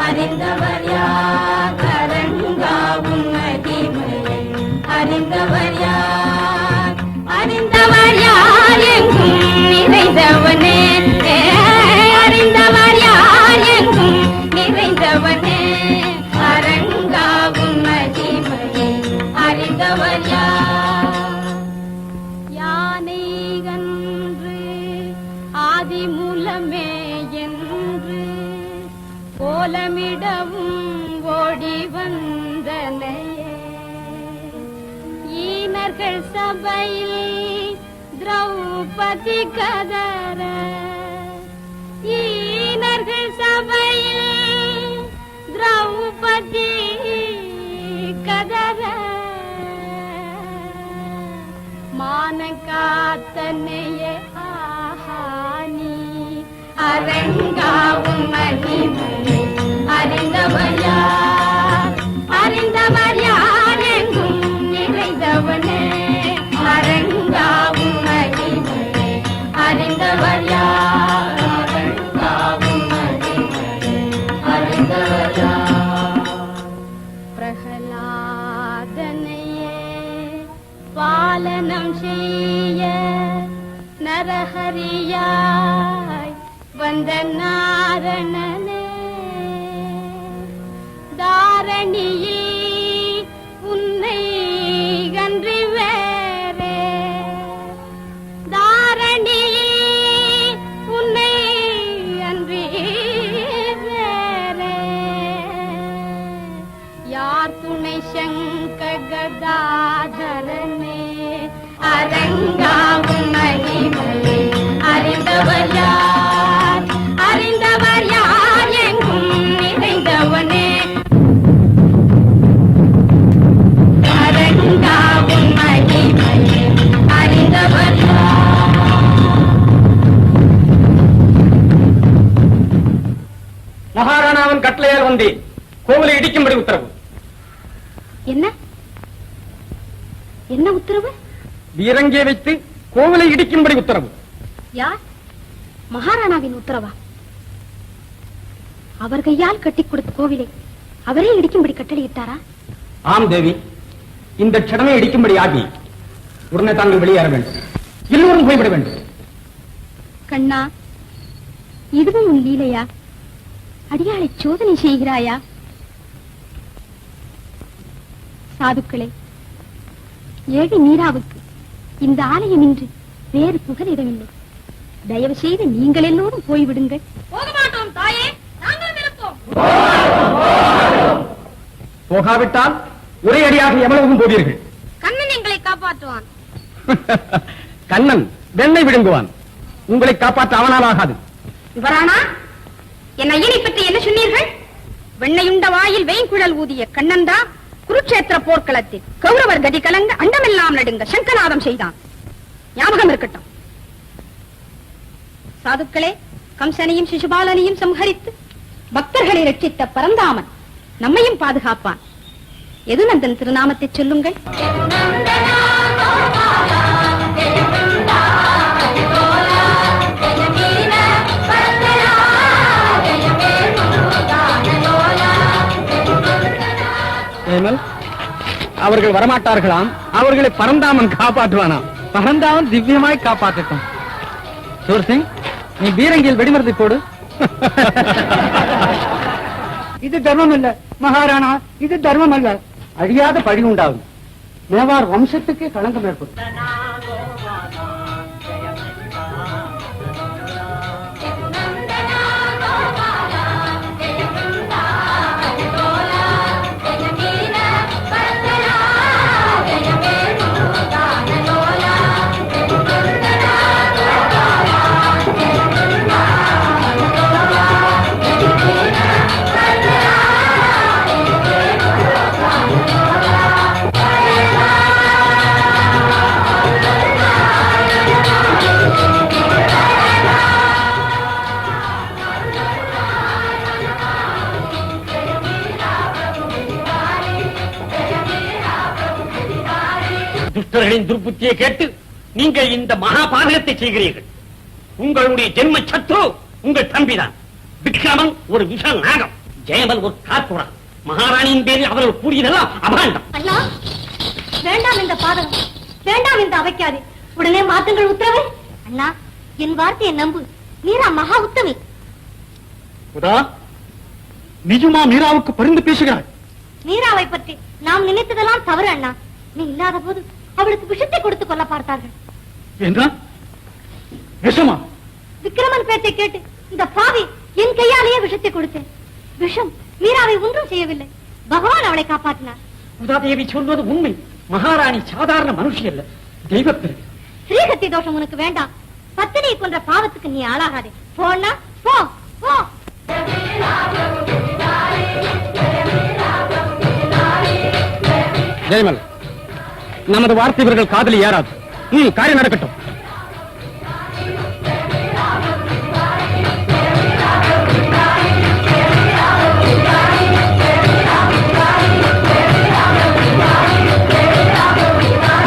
[SPEAKER 7] அறிந்தவர் யார்? அரங்காவும் மகிமையை அறிந்தவர் யார்? அறிந்தவர் யார் எங்கும் நிறைந்தவனே, அறிந்தவர் யார் எங்கும் நிறைந்தவனே, அரங்காவும் மகிமையை அறிந்தவர் யார்? யானை கன்று ஆதிமூலமே என்று கோலமிடவும் ஓடி வந்தனையே, ஈனர்கள் சபையில் திரௌபதி கதற, ஈனர்கள் சபையில் திரௌபதி கதற, மான காத்தனையே ஆஹானி அரங்காவும் மகிமையை அறிந்தவர் யார்? அறிந்தவர் யார் எங்கும் நிறைந்தவனே, அரங்காவும் மகிமையை அறிந்தவர் யார்? அரங்காவும் மகிமையை அறிந்தவர் யார்? பிரகலாதனையே பாலனம் செய்ய நரஹரியாய் வந்த நாரணனே, தாரணியில் உன்னை கன்றி வேறே, தாரணியில் உன்னை அன்றி வேறே, யார் துணை சங்ககதாதரனே, அரங்காவும் மகிமையை அறிந்தவர் யார்? அறிந்தவர் யார் எங்கும் நிறைந்தவனே, அரங்காவும் மகிமையை அறிந்தவர் யார்?
[SPEAKER 8] மகாராணாவின் கட்டளையால் வந்தேன். கோவிலை இடிக்கும்படி உத்தரவு.
[SPEAKER 4] என்ன என்ன உத்தரவு?
[SPEAKER 8] வீரங்கியை வைத்து கோவிலை இடிக்கும்படி உத்தரவு.
[SPEAKER 4] யார்? மகாராணாவின் உத்தரவா? அவர் கையால் கட்டி கொடுத்த கோவிலை அவரே இடிக்கும்படி கட்டளையிட்டாரா?
[SPEAKER 8] ஆம் தேவி, இந்த க்ஷணமே இடிக்கும்படி ஆகி உடனே தாங்கள் வெளியேற வேண்டும். எல்லோரும் போய்விட வேண்டும்.
[SPEAKER 4] கண்ணா, இதுவும் உன் லீலையா? அடியாளை சோதனை செய்கிறாயா? சாதுக்களே, ஏழை மீராவுக்கு இந்த ஆலயம் இன்று வேறு புகலிடமில்லை. தயவு செய்து நீங்கள் எல்லோரும் போய்விடுங்கள்.
[SPEAKER 7] போக மாட்டோம் தாயே, நாங்களும் இருப்போம்.
[SPEAKER 8] போகாவிட்டால் ஒரே அடியாக எவ்வளவும் போவீர்கள்.
[SPEAKER 7] கண்ணன் எங்களை காப்பாற்றுவான்.
[SPEAKER 8] கண்ணன் வெண்ணை விழுங்குவான். உங்களை காப்பாற்ற அவனால் ஆகாது.
[SPEAKER 4] விவரானா, என் ஐயனை பற்றி என்ன சொன்னீர்கள்? வெண்ணையுண்ட வாயில் வெய்குழல் ஊதிய கண்ணன் தான் குருட்சேத்திர போர்க்களத்தில் கௌரவர் கதி கலங்க அண்டமெல்லாம் நடுங்க சங்கநாதம் செய்தான். ஞாபகம் இருக்கட்டும். சாதுக்களே, கம்சனையும் சிசுபாலனையும் சம்ஹரித்து பக்தர்களை ரட்சித்த பரந்தாமன் நம்மையும் பாதுகாப்பான். யதுநந்தன் திருநாமத்தை சொல்லுங்கள்.
[SPEAKER 8] அவர்கள் வரமாட்டார்களாம். அவர்களை பரந்தாமன் காப்பாற்றுவானாம். பரந்தாமன் திவ்யமாய் காப்பாற்றட்டும். சூர்சிங், நீ பீரங்கியில் வெடிமருந்தை போடு. இது தர்மம் அல்ல மகாராணா, இது தர்மம் அல்ல. அழியாத பழி உண்டாகும். மேவார் வம்சத்துக்கே களங்கம் ஏற்படும்.
[SPEAKER 6] துஷ்டர்களின் துர்புத்தியை கேட்டு நீங்கள் இந்த மகாபாதகத்தை செய்கிறீர்கள். உங்களுடைய ஜென்ம சத்ரு உங்கள் தம்பிதான். விக்ரமன் ஒரு விஷ நாகம், ஜெயமல் ஒரு காத்துடன். மகாராணியின் பேரில் அவர்கள் கூறியதெல்லாம் அபாண்டம்.
[SPEAKER 7] ஐயா, வேண்டாம் இந்த பாதகம், வேண்டாம் இந்த அவைக்காதே. உடனே மாற்றுங்கள் உத்தரவு. அண்ணா, என் வார்த்தையை நம்பு. மீரா மகா உத்தமி.
[SPEAKER 8] நிஜமா மீராவுக்கு பரிந்து பேசுகிறாள்?
[SPEAKER 7] மீராவை பற்றி நாம் நினைத்ததெல்லாம் தவறு அண்ணா. நீ இல்லாத போது அவளுக்கு விஷத்தை கொடுத்து கொள்ள பார்த்தார்கள்.
[SPEAKER 8] என்ன விஷமா?
[SPEAKER 7] விக்ரமன் பேச்சை கேட்டு இந்த பாவி என் கையாலேயே விஷத்தை கொடுத்தேன். விஷம் மீராவை ஒன்றும் செய்யவில்லை. பகவான் அவளை காப்பாற்றினார்.
[SPEAKER 6] உதாதேவி சொல்வது உண்மை. மகாராணி சாதாரண மனுஷி அல்ல, தெய்வப்பிறவி.
[SPEAKER 7] ஸ்ரீஹத்தி தோஷம் உனக்கு வேண்டாம். பத்தினியை கொன்ற பாவத்துக்கு நீ ஆளாகாதே. போனா போ போ.
[SPEAKER 8] ஜெயமல், நமது வார்த்தை இவர்கள் காதலி ஏறாது. காரியம் நடக்கட்டும்.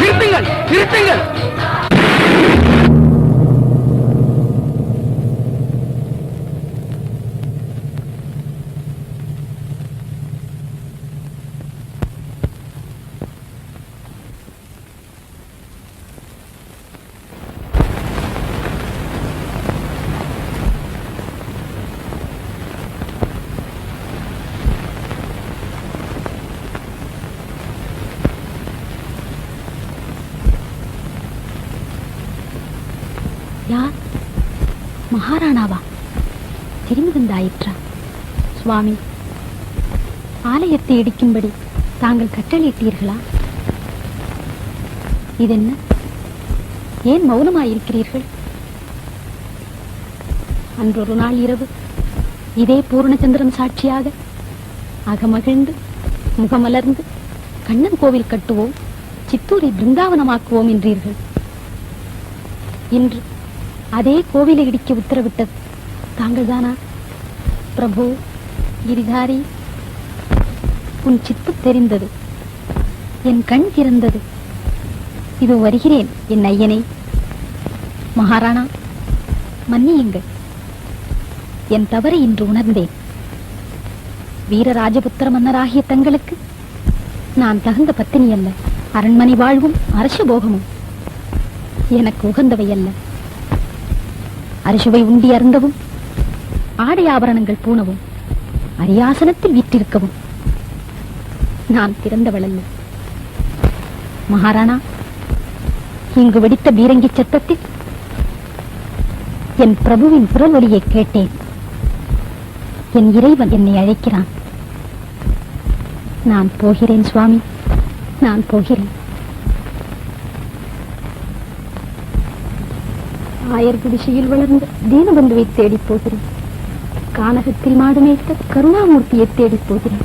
[SPEAKER 8] நிறுத்துங்கள், நிறுத்துங்கள்.
[SPEAKER 4] யார்? மகாராணாவா? திரும்பி வந்தாயிற்றா? சுவாமி, ஆலயத்தை இடிக்கும்படி தாங்கள் கட்டளையிட்டீர்களா? இதென்ன? ஏன் மௌனமாயிருக்கிறீர்கள்? அன்றொரு நாள் இரவு இதே பூர்ணச்சந்திரன் சாட்சியாக அகமகிழ்ந்து முகமலர்ந்து கண்ணன் கோவில் கட்டுவோம், சித்தூரை பிருந்தாவனமாக்குவோம் என்றீர்கள். இன்று அதே கோவிலை இடிக்க உத்தரவிட்டது தாங்கள் தானா? பிரபு கிரிதாரி, உன் சித்து தெரிந்தது, என் கண் திறந்தது. இது வருகிறேன் என் ஐயனே. மகாராணா, மன்னியுங்கள், என் தவறை இன்று உணர்ந்தேன். வீரராஜபுத்திர மன்னராகிய தங்களுக்கு நான் தகுந்த பத்தினி அல்ல. அரண்மனை வாழ்வும் அரச போகமும் எனக்கு உகந்தவை அல்ல. அரிசுவை உண்டி அருந்தவும், ஆடை ஆபரணங்கள் பூணவும், அரியாசனத்தில் வீற்றிருக்கவும் நான் பிறந்தவள் அல்ல. மகாராணா, இங்கு வெடித்த பீரங்கி சத்தத்தில் என் பிரபுவின் குரல் ஒலியை கேட்டேன். என் இறைவன் என்னை அழைக்கிறான். நான் போகிறேன் சுவாமி, நான் போகிறேன். ஆயர் குடிசையில் வளர்ந்த தீனபந்துவை தேடி போகிறேன். கானகத்தில் மாடு மேய்த்த கருணாமூர்த்தியை தேடி போகிறேன்.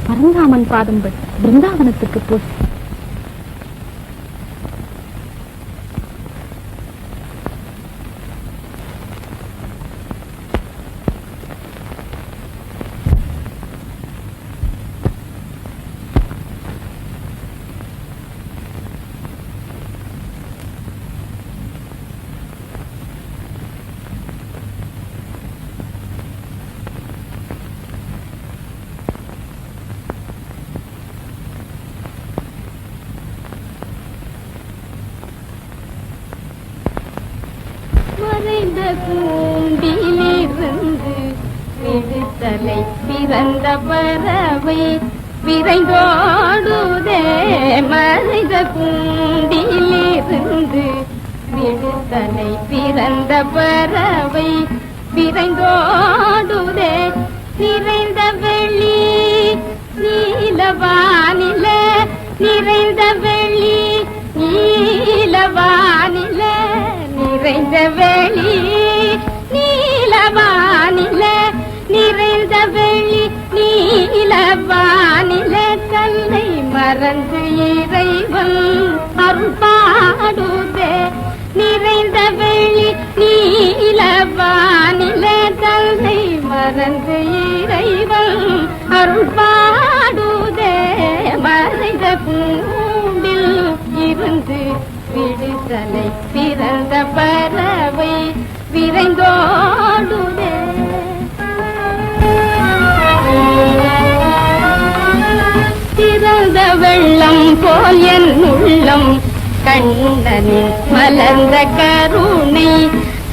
[SPEAKER 4] பரந்தாமன் பாதம்பல் பிருந்தாவனத்துக்கு போகிறேன். கூண்டிலிருந்து விடுதலை பிறந்த பறவை விரைந்தோடுதே. மறைந்த கூண்டிலிருந்து விடுதலை பிறந்த பறவை விரைந்தோடுதே. நிறைந்த வெளி நீலவானில, நிறைந்த வெளி நீலவானில, நிறைந்த வெளி நீலவானில, நிறைந்த வெளி நீலவானில, கல்லை மறந்து இறைவன் அருள் பாடுதே. நிறைந்த வெளி நீலவானில, கல்லை மறந்து இறைவன் அருள் பாடுதே. மறைந்த கூண்டில் இருந்து விடுதலை பிறந்த பறவை விரைந்தோடுதே. திறந்த வெள்ளம் போல் என் உள்ளம் கண்ணனின் மலர்ந்த கருணை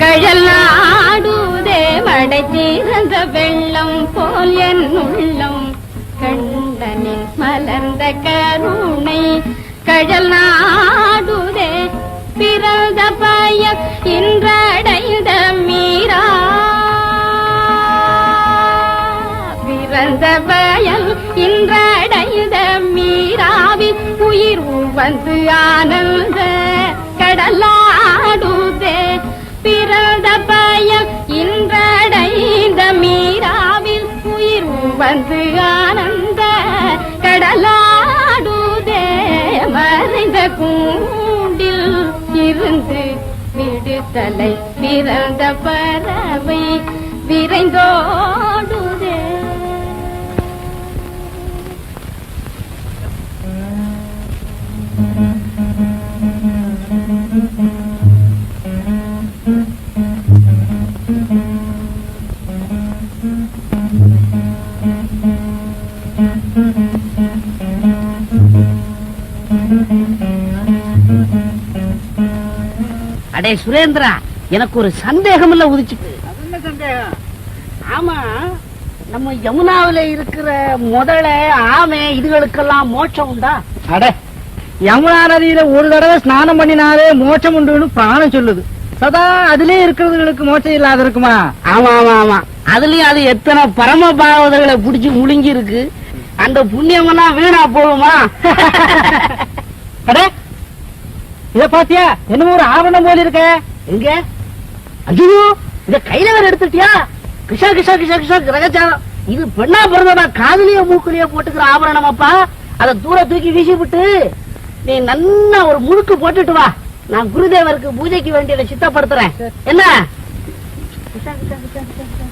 [SPEAKER 4] கழல் நாடுதே. மடை திறந்த வெள்ளம் போல் என் உள்ளம் கண்ணனின் மலர்ந்த கருணை கழல் நாடுதே. பிறந்த பயம் இன்றடைந்த மீரா, பிறந்த பயம் இன்றடைந்த மீராவில் உயிர் வந்து ஆனந்த கடலாடுதே. பிறந்த பயம் இன்றடைந்த மீராவில் உயிர் வந்து ஆனந்த கடலாடுதே. மறைந்த கூண்டில் இருந்து விடுதலை பிறந்த பறவை விரைந்தோடுதே.
[SPEAKER 6] அடே சுரேந்திரா, எனக்கு ஒரு சந்தேகம் இல்ல உதிச்சுட்டு. சந்தேகம்? ஆமா, நம்ம யமுனாவில இருக்கிற முதல ஆமை இதுகளுக்கெல்லாம் மோட்சம் உண்டா?
[SPEAKER 3] அட, யமுனா நதியில ஒரு தடவை ஸ்நானம் பண்ணினாலே மோட்சம் உண்டுன்னு பிராணம் சொல்லுது. சதா அதிலே இருக்கிறதுகளுக்கு மோட்சம் இல்லாத இருக்குமா?
[SPEAKER 6] ஆமா ஆமா ஆமா, அதுலயும் அது எத்தனை பரம பாகவதர்களை புடிச்சு முழுங்கி இருக்கு. அந்த புண்ணியமெல்லாம் வீணா போகுமா?
[SPEAKER 3] அட, இத பாத்தியா? என்னமோ ஒரு ஆவணம் போல இருக்க.
[SPEAKER 6] எங்க? ஐயோ, இத கையில வேற எடுத்துட்டியா? கிஷா கிஷா கிஷா கிஷா கிரகச்சாரம். இது பெண்ணா பிறந்தா காதலிய மூக்குலயே போட்டுக்கிற ஆபரணம் அப்பா. அதை தூர தூக்கி வீசி விட்டு நீ நல்லா ஒரு முழுக்கு போட்டுட்டு வா. நான் குருதேவருக்கு பூஜைக்கு வேண்டியதை சித்தப்படுத்துறேன். என்ன? கிஷா கிஷா கிஷா கிஷா கிஷா.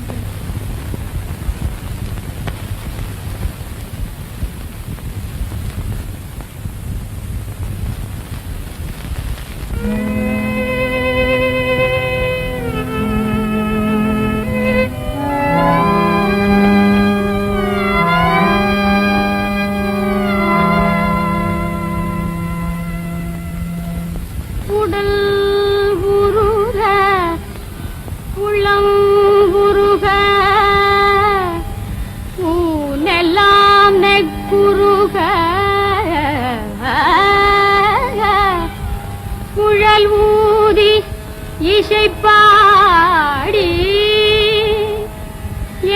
[SPEAKER 4] இசைப்பாடி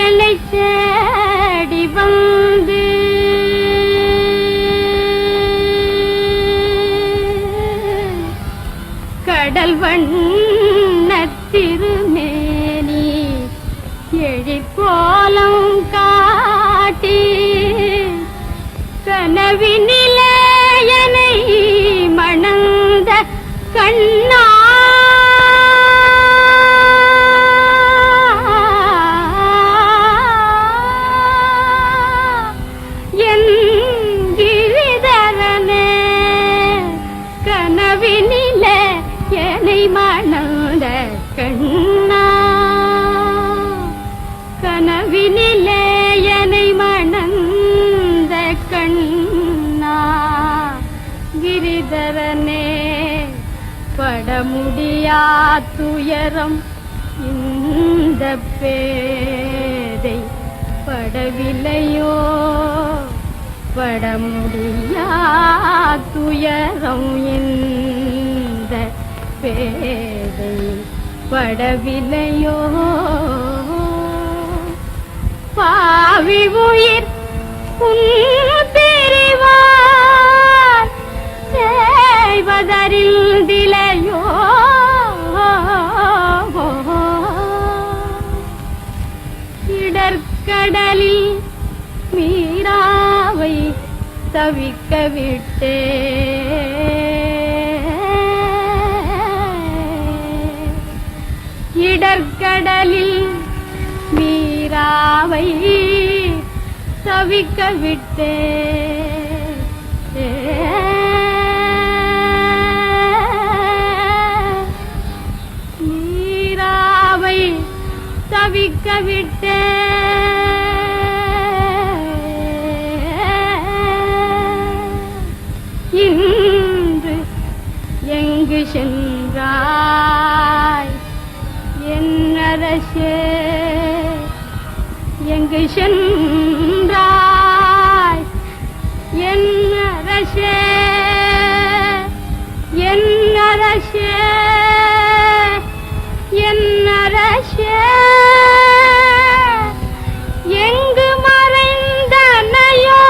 [SPEAKER 4] என்னை தேடி வந்து கடல் வண்ண திருமேனி எழிற்கோலம் காட்டி கனவினிலே என்னை மணந்த கண்ணா மணந்த கண்ணா கனவினிலே என்னை மணந்த கண்ணா கிரிதரனே பட முடியா துயரம் இந்த பேதை படவில்லையோ பட முடியா துயரம் இந்த பேதை படவில்லையோ பாவி உயிர் தெரிவார் செய்வதறிந்திலையோ இடர்கடலில் மீராவை தவிக்க விட்டே இடர்கடலில் மீராவை தவிக்க விட்டே மீராவை தவிக்க விட்டே இன்று எங்கு சென்றாய் என் அரசே எங்கு சென்றாய் என் அரசே என் அரசே என் அரசே எங்கு மறைந்தனையோ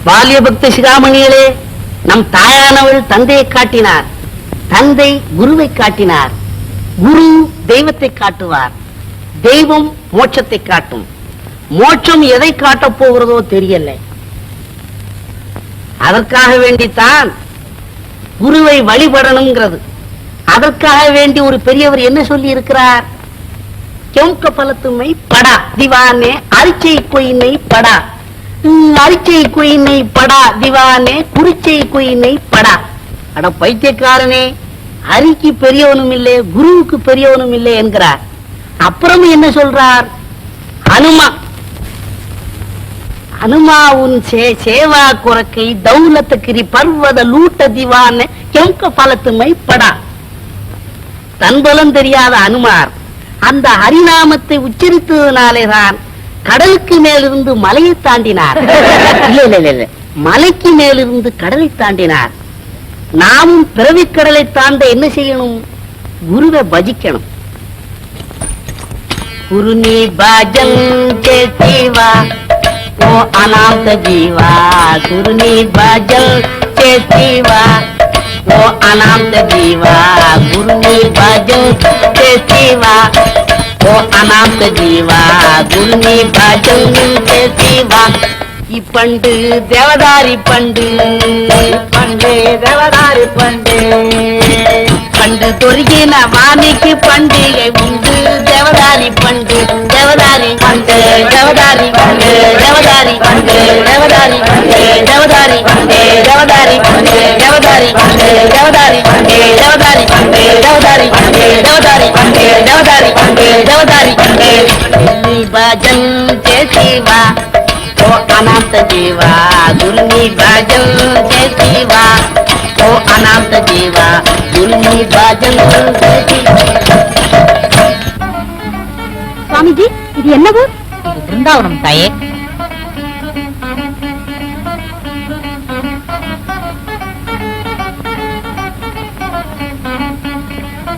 [SPEAKER 9] பால்ய பக்த சிகாமணிகளே, நம் தாயானவள் தந்தையை காட்டினார், தந்தை குருவை காட்டினார், குரு தெய்வத்தை காட்டுவார், தெய்வம் மோட்சத்தை காட்டும், மோட்சம் எதை காட்டப் போகிறதோ தெரியல. அதற்காக வேண்டித்தான் குருவை வழிபடணுங்கிறது. அதற்காக வேண்டி ஒரு பெரியவர் என்ன சொல்லி இருக்கிறார்? क्योंक पलत में पड़ा दीवाने अरिचे कोई नहीं पड़ा, अरिचे कोई नहीं पड़ा दीवाने குறிச்சை कोई नहीं पड़ा. அட பைத்தியக்காரனே, ஹரிக்கு பெரியவனும் இல்லை, குருவுக்கு பெரியவனும் இல்லை என்கிறார். அப்புறம் என்ன சொல்றார்? அனுமா உன் சேவா குறக்கை தௌலத்துக்கிரி பர்வத லூட்ட திவான கெங்க பலத்துமை படா. தன்பலம் தெரியாத அனுமார் அந்த ஹரிநாமத்தை உச்சரித்ததுனாலேதான் கடலுக்கு மேலிருந்து மலையை தாண்டினார். இல்ல மலைக்கு மேலிருந்து கடலை தாண்டினார். நாமும் பிறவிக் கடலை தாண்ட என்ன செய்யணும்? குருவை பஜிக்கணும். குரு நீ பஜன் சேவா ஓ அநாத ஜீவா, குரு நீ பஜன் சேவா ஓ अनाथ जीवा, गुरु नी भजन के सिवा ओ अनाथ जीवा, गुरु नी भजन के सिवा. இப்பண்டு தேவதாரி பண்டு பண்டு தேவதாரி பண்டு பண்டு தொருகின வாணிக்கு பண்டிகை உண்டு. தேவதாரி பண்டு தேவதாரி பண்டு தேவதாரி பண்டு தேவதாரி பண்டு தேவதாரி பண்டு தேவதாரி பண்டு தேவதாரி பண்டு தேவதாரி பண்டு தேவதாரி பண்டு தேவதாரி பண்டு தேவதாரி பண்டு தேவதாரி பண்டு தேவதாரி பண்டு தேவதாரி பண்டு பஜன் சேவா ओ अनाथ जीवा, गुरुनी भजन जय शिवा ओ अनाथ जीवा, गुरुनी भजन जय शिवा.
[SPEAKER 4] சுவாமிஜி, இது என்ன ஊர்?
[SPEAKER 9] இது பிருந்தாவனம் தாயே.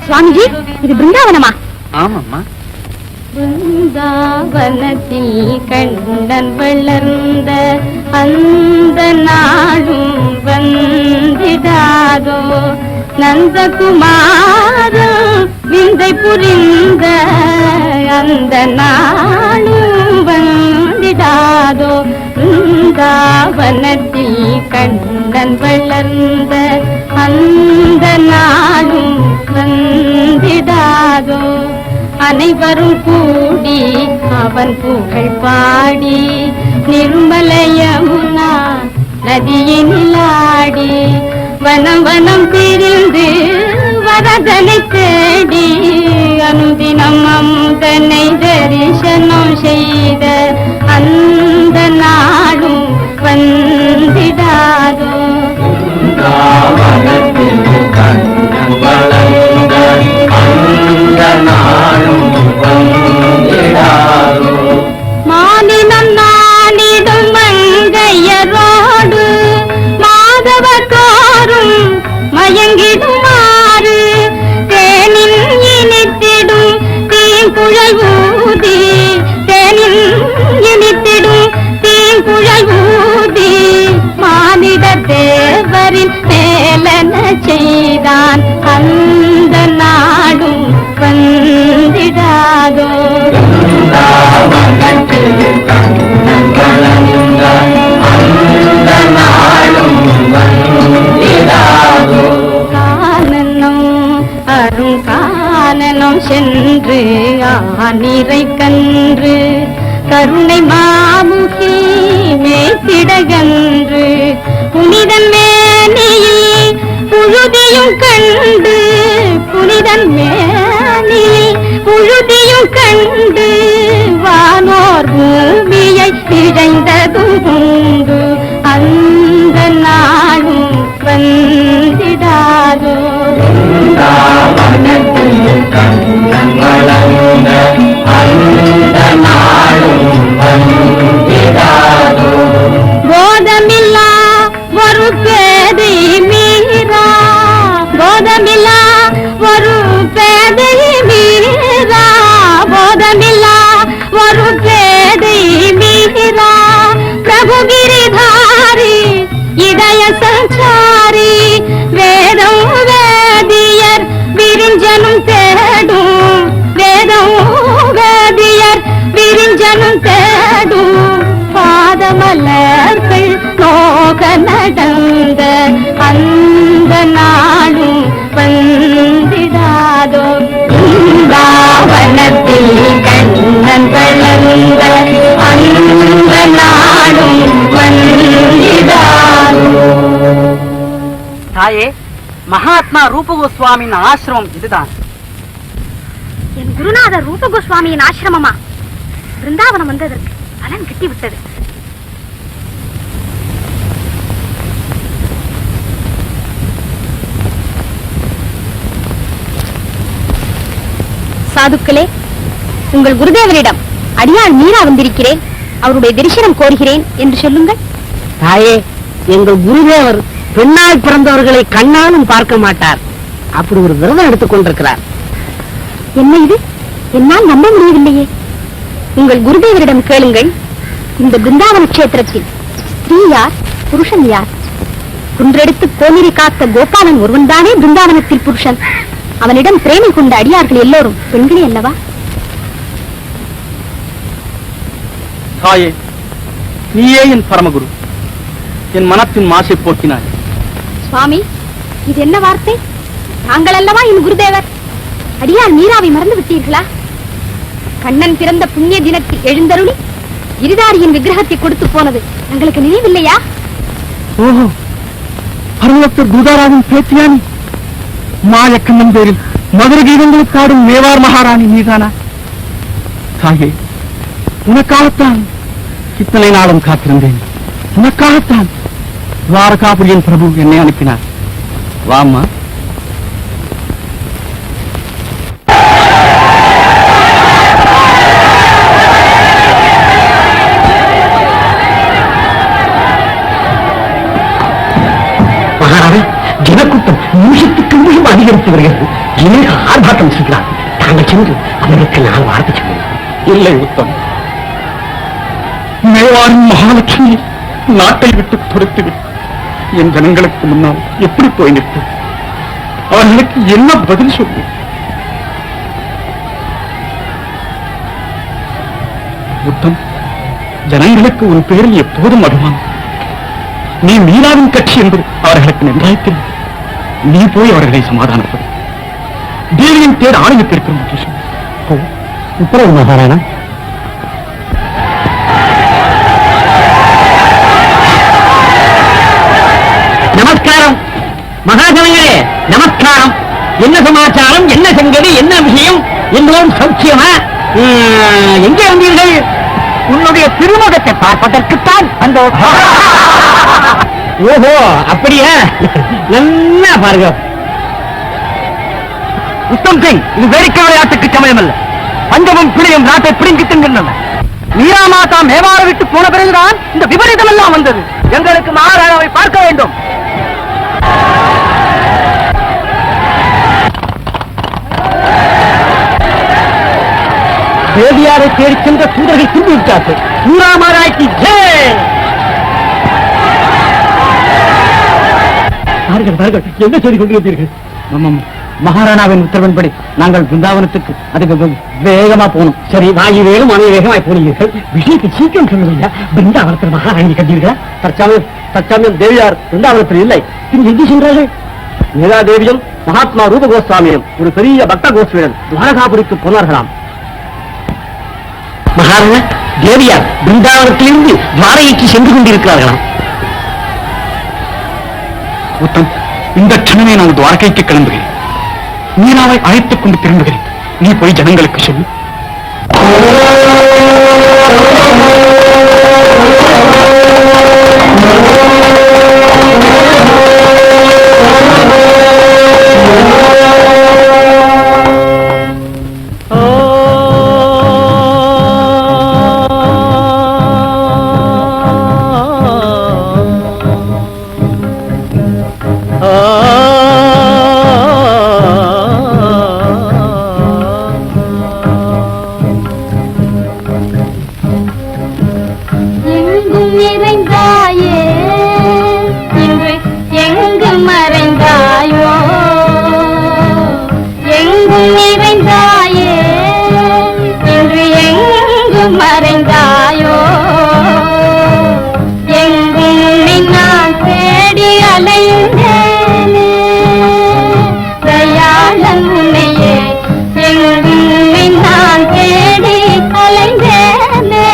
[SPEAKER 4] சுவாமிஜி, இது பிருந்தாவனமா?
[SPEAKER 5] ஆமாம்மா.
[SPEAKER 4] பிருந்தாவனத்தில் கண்ணன் வளர்ந்த அந்த நாடும் வந்திடாதோ, நந்தகுமாரும் விந்தை புரிந்த அந்த நாடும் வந்திடாதோ. பிருந்தாவனத்தில் கண்ணன் வளர்ந்த அந்த நாடும் வந்திடாதோ. அனைவரும் கூடி அவன் புகழ் பாடி நிர்மல யமுனா நதியினிலாடி வனம் வனம் திரிந்து வரதனை தேடி அனுதினம் அமுதனை தரிசனம் செய்த அந்த நாடும் வந்திடாதோ. மானினம் நானிடும் மங்கையரோடு மாதவ கோரும் மயங்கிடுமாறு தேனின் இனித்திடும் தீங்குழல் ஊதி, தேனின் இனித்திடும் தீங்குழல் ஊதி மானிட தேவரின் மேலன செய்தான் அந்த நாடும் வந்திடாதோ. கானனம் அருங்கானனம் சென்று ஆனிரை கன்று கருணை மாமுகி மேத்திடகன்று புனிதன் மேனியில் புழுதியும் கண்டு, புனிதன் மேனியில் புழுதியும் கண்டு வானோர் பூமியை இழைந்ததும் உண்டு. அந்த நாளும் வந்திடாதோ. போதமில்லா ஒரு பேதை மீரா, போதமில்லா ஒரு பேதை மீரா, போதமில்லா ஒரு பேதை பிரம்மச்சாரி வேதம் வேதியர் விரிஞ்சனும் தேடும் வேதம் வேதியர் விரிஞ்சனும் தேடும் பாதமலர்கள் நோக நடந்த அந்த நாடும் வந்திடாதோ வனத்தில் கண்ணன் வளர்ந்த அந்த நாடும் வந்திடாதோ.
[SPEAKER 9] தாயே, மகாத்மா ரூப கோஸ்வாமியின் ஆசிரமம் இதுதான்.
[SPEAKER 4] என் குருநாதர் ரூப கோஸ்வாமியின் ஆசிரமமா? பிருந்தாவனம் வந்ததற்கு பலன் கிட்டிவிட்டது. சாதுக்களே, உங்கள் குருதேவரிடம் அடியாள் மீரா வந்திருக்கிறேன், அவருடைய தரிசனம் கோருகிறேன் என்று சொல்லுங்கள்.
[SPEAKER 9] தாயே, எங்கள் குருதேவர் பெண்ணால் பிறந்தவர்களை கண்ணாலும் பார்க்க மாட்டார். அப்படி ஒரு விரதம் எடுத்துக் கொண்டிருக்கிறார்.
[SPEAKER 4] என்ன இது? என்னால் நம்ப முடியவில்லையே. உங்கள் குருதேவரிடம் கேளுங்கள். இந்த பிருந்தாவன கஷேத்திரத்தில் ஸ்திரீ யார், புருஷன் யார்? குன்றெடுத்து கோமிரி காத்த கோபாலன் ஒருவன்தானே பிருந்தாவனத்தில் புருஷன். அவனிடம் பிரேமை கொண்ட அடியார்கள் எல்லோரும் பெண்களே அல்லவா?
[SPEAKER 2] தாயே, நீயே என் பரமகுரு, என் மனத்தின் மாசை போக்கினாய்.
[SPEAKER 4] சுவாமி, இது என்ன வார்த்தை? தாங்கள் அல்லவா என் குருதேவர்? அடியார் மீராவை மறந்து விட்டீர்களா? கண்ணன் பிறந்த புண்ணிய தினத்தில் எழுந்தருளி கிரிதாரியின் விக்கிரகத்தை கொடுத்து போனது உங்களுக்கு நினைவில்லையா?
[SPEAKER 8] ஓஹோ, பரமபக்தர் பூதாராவின் பேத்தியானி, மாயக்கண்ணன் பேரில் மதுர கீதங்களுக்கு ஆடும் மேவார் மகாராணி நீதானா? தாயே, உனக்காகத்தான் இத்தனை நாளும் காத்திருந்தேன். உனக்காகத்தான் துவாரகாபுரியின் பிரபு என்னை அனுப்பினார். வாம்மா.
[SPEAKER 6] ஜனக்கூட்டம் நிமிஷத்துக்கு நிமிஷம் அதிகரித்து வருகிறது. ஏக ஆர்ப்பாட்டம் செய்கிறார். தாங்கள் சென்று அவர்களுக்கு நான் வார்த்தை சொல்லுங்கள்.
[SPEAKER 8] இல்லை உத்தம், மேவாரின் மகாலட்சுமி நாட்டை விட்டு துரத்துவிட்டு என் ஜனங்களுக்கு முன்னால் எப்படி போய் நிற்போம்? அவர்களுக்கு என்ன பதில் சொல்லு? உத்தம், ஜனங்களுக்கு உன் பேரில் எப்போதும் அபிமானம். நீ மீராவின் கட்சி என்பது அவர்களுக்கு நன்றாய் தெரியும். நீ போய் அவர்களை சமாதானப்படும். தேவியின் பேர் ஆணையத்திற்கும் உத்தரவு மகாராணா.
[SPEAKER 6] நமஸ்காரம் மகாஜனங்களே, நமஸ்காரம். என்ன சமாச்சாரம், என்ன சங்கதி, என்ன விஷயம்? எல்லோரும் சௌக்கியமா? எங்கே வந்தீர்கள்? உன்னுடைய திருமுகத்தை பார்ப்பதற்குத்தான் அந்த. ஓஹோ, அப்படியா? நல்லா பாருங்க. உத்தம் சிங், இது வேடிக்கை விளையாட்டுக்கு சமயம் அல்ல. பஞ்சமும் பிழையும் நாட்டை பிடுங்கி தின்கின்றன. மீரா மாதா மேவார விட்டு போன பிறகுதான் இந்த விபரீதம் எல்லாம் வந்தது. எங்களுக்கு மகாராணாவை பார்க்க வேண்டும். தேவியாரை தேடி சென்ற சூதர்கள் திரும்பி விட்டார்கள். சூராமராய்க்கு ஜெய். என்ன செய்து கொண்டிருந்தீர்கள்? மகாராணாவின் உத்தரவின்படி நாங்கள் பிருந்தாவனத்துக்கு அதுக்கு வேகமா போனோம். சரி, வாயு வேகம் மனை வேகமாய் போனீர்கள். விஷயத்தை சீக்கிரம் சொல்லுங்க. பிருந்தாவனத்தில் மகாராணி கண்டீர்களா? தற்சமயம் தேவியார் பிருந்தாவனத்தில் இல்லை. இங்கு எங்கே சென்றார்கள்? மேதா தேவியும் மகாத்மா ரூப கோஸ்வாமியும் ஒரு பெரிய பக்த கோஸ்வீரன் துவாரகாபுரிக்கு போனார்களாம். மகாராணா, தேவியார் பிருந்தாவனத்திலிருந்து துவாரகைக்கு சென்று கொண்டிருக்கிறார்களாம்.
[SPEAKER 8] உத்தம், இந்த க்ஷணமே நான் துவாரகைக்கு கிளம்புகிறேன். மீராவை அழைத்துக் கொண்டு திரும்புகிறேன். நீ போய் ஜனங்களுக்கு சொல்லு.
[SPEAKER 1] அலைந்தேனே தயாளன் உன்னையே எங்கும் நான் தேடி அலைந்தேனே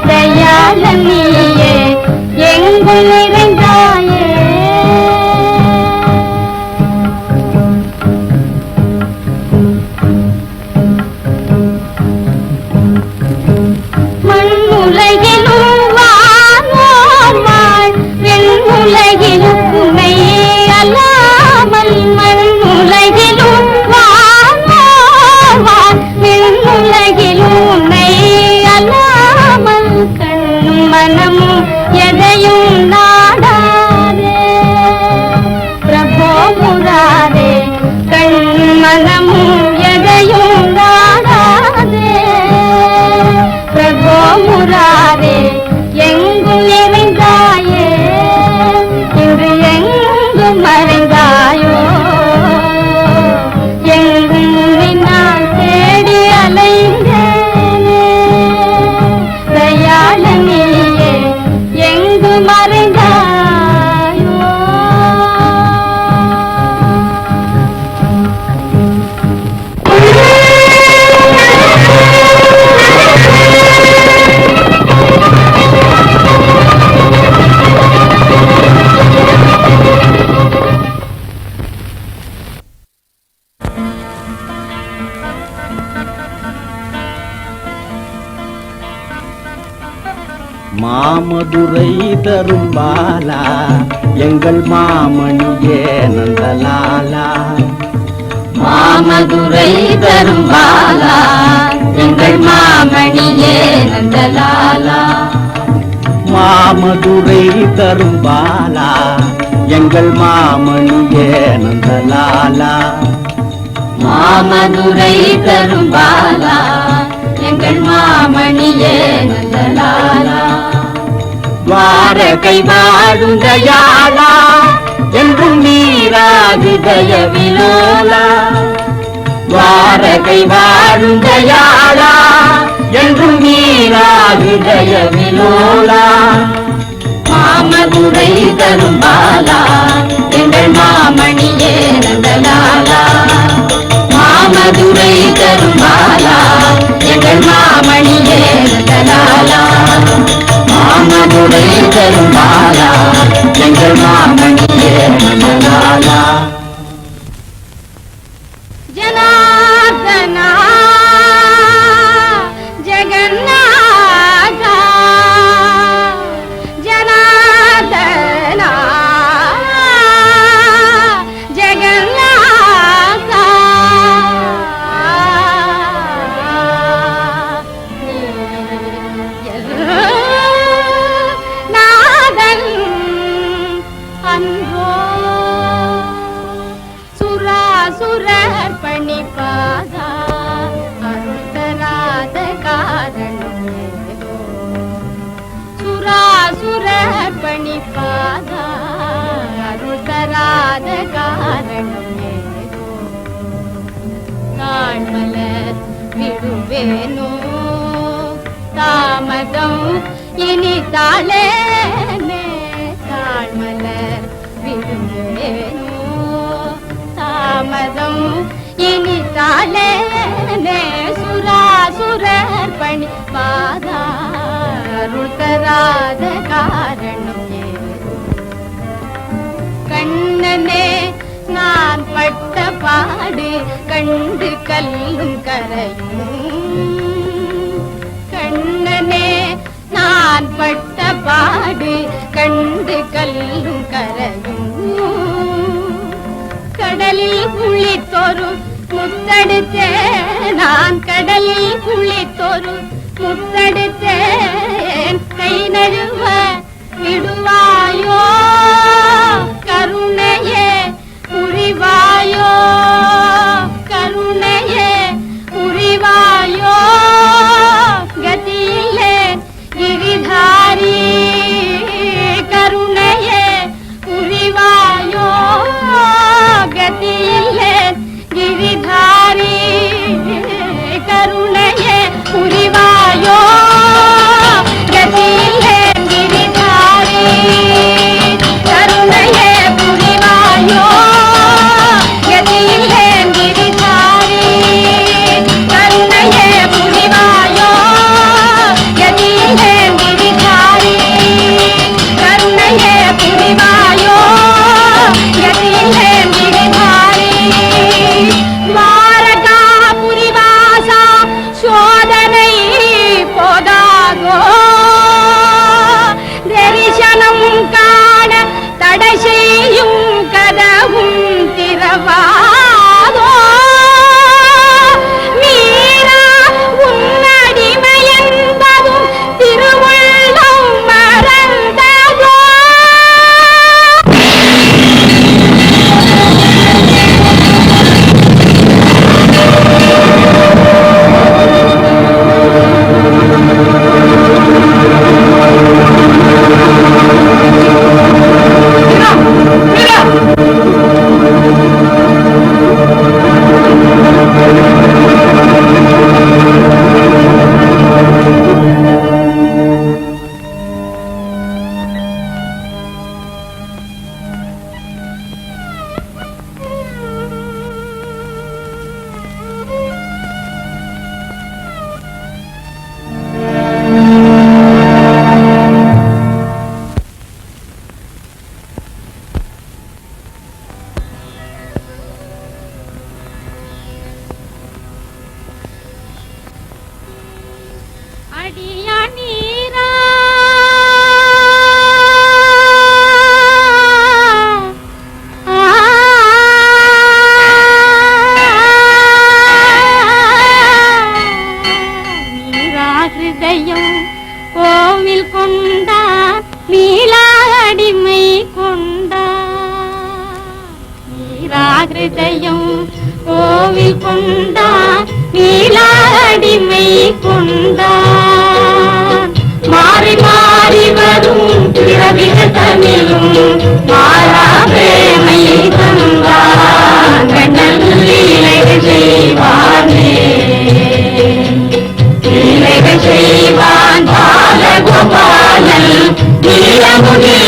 [SPEAKER 1] தயாளன் நீயே எங்கும் நிறைந்தாயே மண்ணுலகிலும் வாழ்வோர் வாழ் வெண்ணுலகிலும் உன்னை அல்லாமல் மண்ணுலகிலும் வாழ்வோர் வாழ் வெண்ணுலகிலும் உன்னை அல்லாமல் கண்ணும் மனமும் எதையும் நாடாதே பிரபோ முராரே கண்ணும் மனமும் எதையும் நாடாதே பிரபோ முராரே எங்கும் நிறைந்தாயே இன்று எங்கும் மறைந்தாயோ எங்கும் உன்னை நான் தேடி அலைந்தேனே தயாளனியே எங்கும் மறைந்தாயோ
[SPEAKER 2] மாமதுரை தரும் பாலா எங்கள் மாமணியே நந்தலாலா
[SPEAKER 1] மாமதுரை தரும் பாலா எங்கள் மாமணியே நந்தலாலா
[SPEAKER 2] மாமதுரை தரும் பாலா எங்கள் மாமணியே நந்தலாலா
[SPEAKER 1] மாமதுரை தரும் பாலா எங்கள் மாமணியே நந்தலாலா
[SPEAKER 2] துவாரகை வாழும் தயாளா என்றும் நீராது தயவிலோலா துவாரகை வாழும் தயாளா என்றும் நீராது தயவிலோலா
[SPEAKER 1] மாமதுரை தரும் பாலா எங்கள் மாமணியே நந்தலாலா மாமதுரை தரும் பாலா எங்கள் மாமணியே நந்தலாலா
[SPEAKER 2] மாமதுரை தரும் பாலா எங்கள் மாமணியே நந்தலாலா
[SPEAKER 1] ஜனார்தனா ஜெகநாதா ஜனார்தனா ஜெகநாதா நாதன் அன்போ சுராசுரர் பணிப்பாதா அருள்தராத காரணம் ஏதோ சுராசுரர் பணிப்பாதா அருள்தராத காரணம் ஏதோ தாழ்மலர் விடுவேனோ தாமதம் இனி தாளேனே தாழ்மலர் விடுவேனோ தாமதம் இனி தாளேனே சுராசுரர் பணி பாதா அருள் தராத காரணம் ஏதோ கண்ணனே நான் பட்ட பாடு கண்டு கல்லும் கரையும் கண்ணனே நான் பட்ட பாடு கண்டு கல்லும் கரையும் கடலில் குளித்தொரு முத்தெடுத்தேன் நான் கடலில் குளித்தொரு முத்தெடுத்தேன் கை நழுவ விடுவாயோ கருணையே புரிவாயோ கருணையே புரிவாயோ கதியிலே கிரிதாரி கருணையே புரிவாயோ கதியிலே கிரிதாரி கருணையே புரிவாயோ கதியிலே கிரிதாரி
[SPEAKER 10] ஹிருதயம் கோவில் கொண்டான் நீலாடிமை கொண்டான் மாறி மாறி வரும் பிறவிதனிலும் மாறாவேமை தந்தான் கண்ணன் லீலைகள் செய்வானே லீலைகள் செய்வான் பாலகோபாலன் நீலமுனி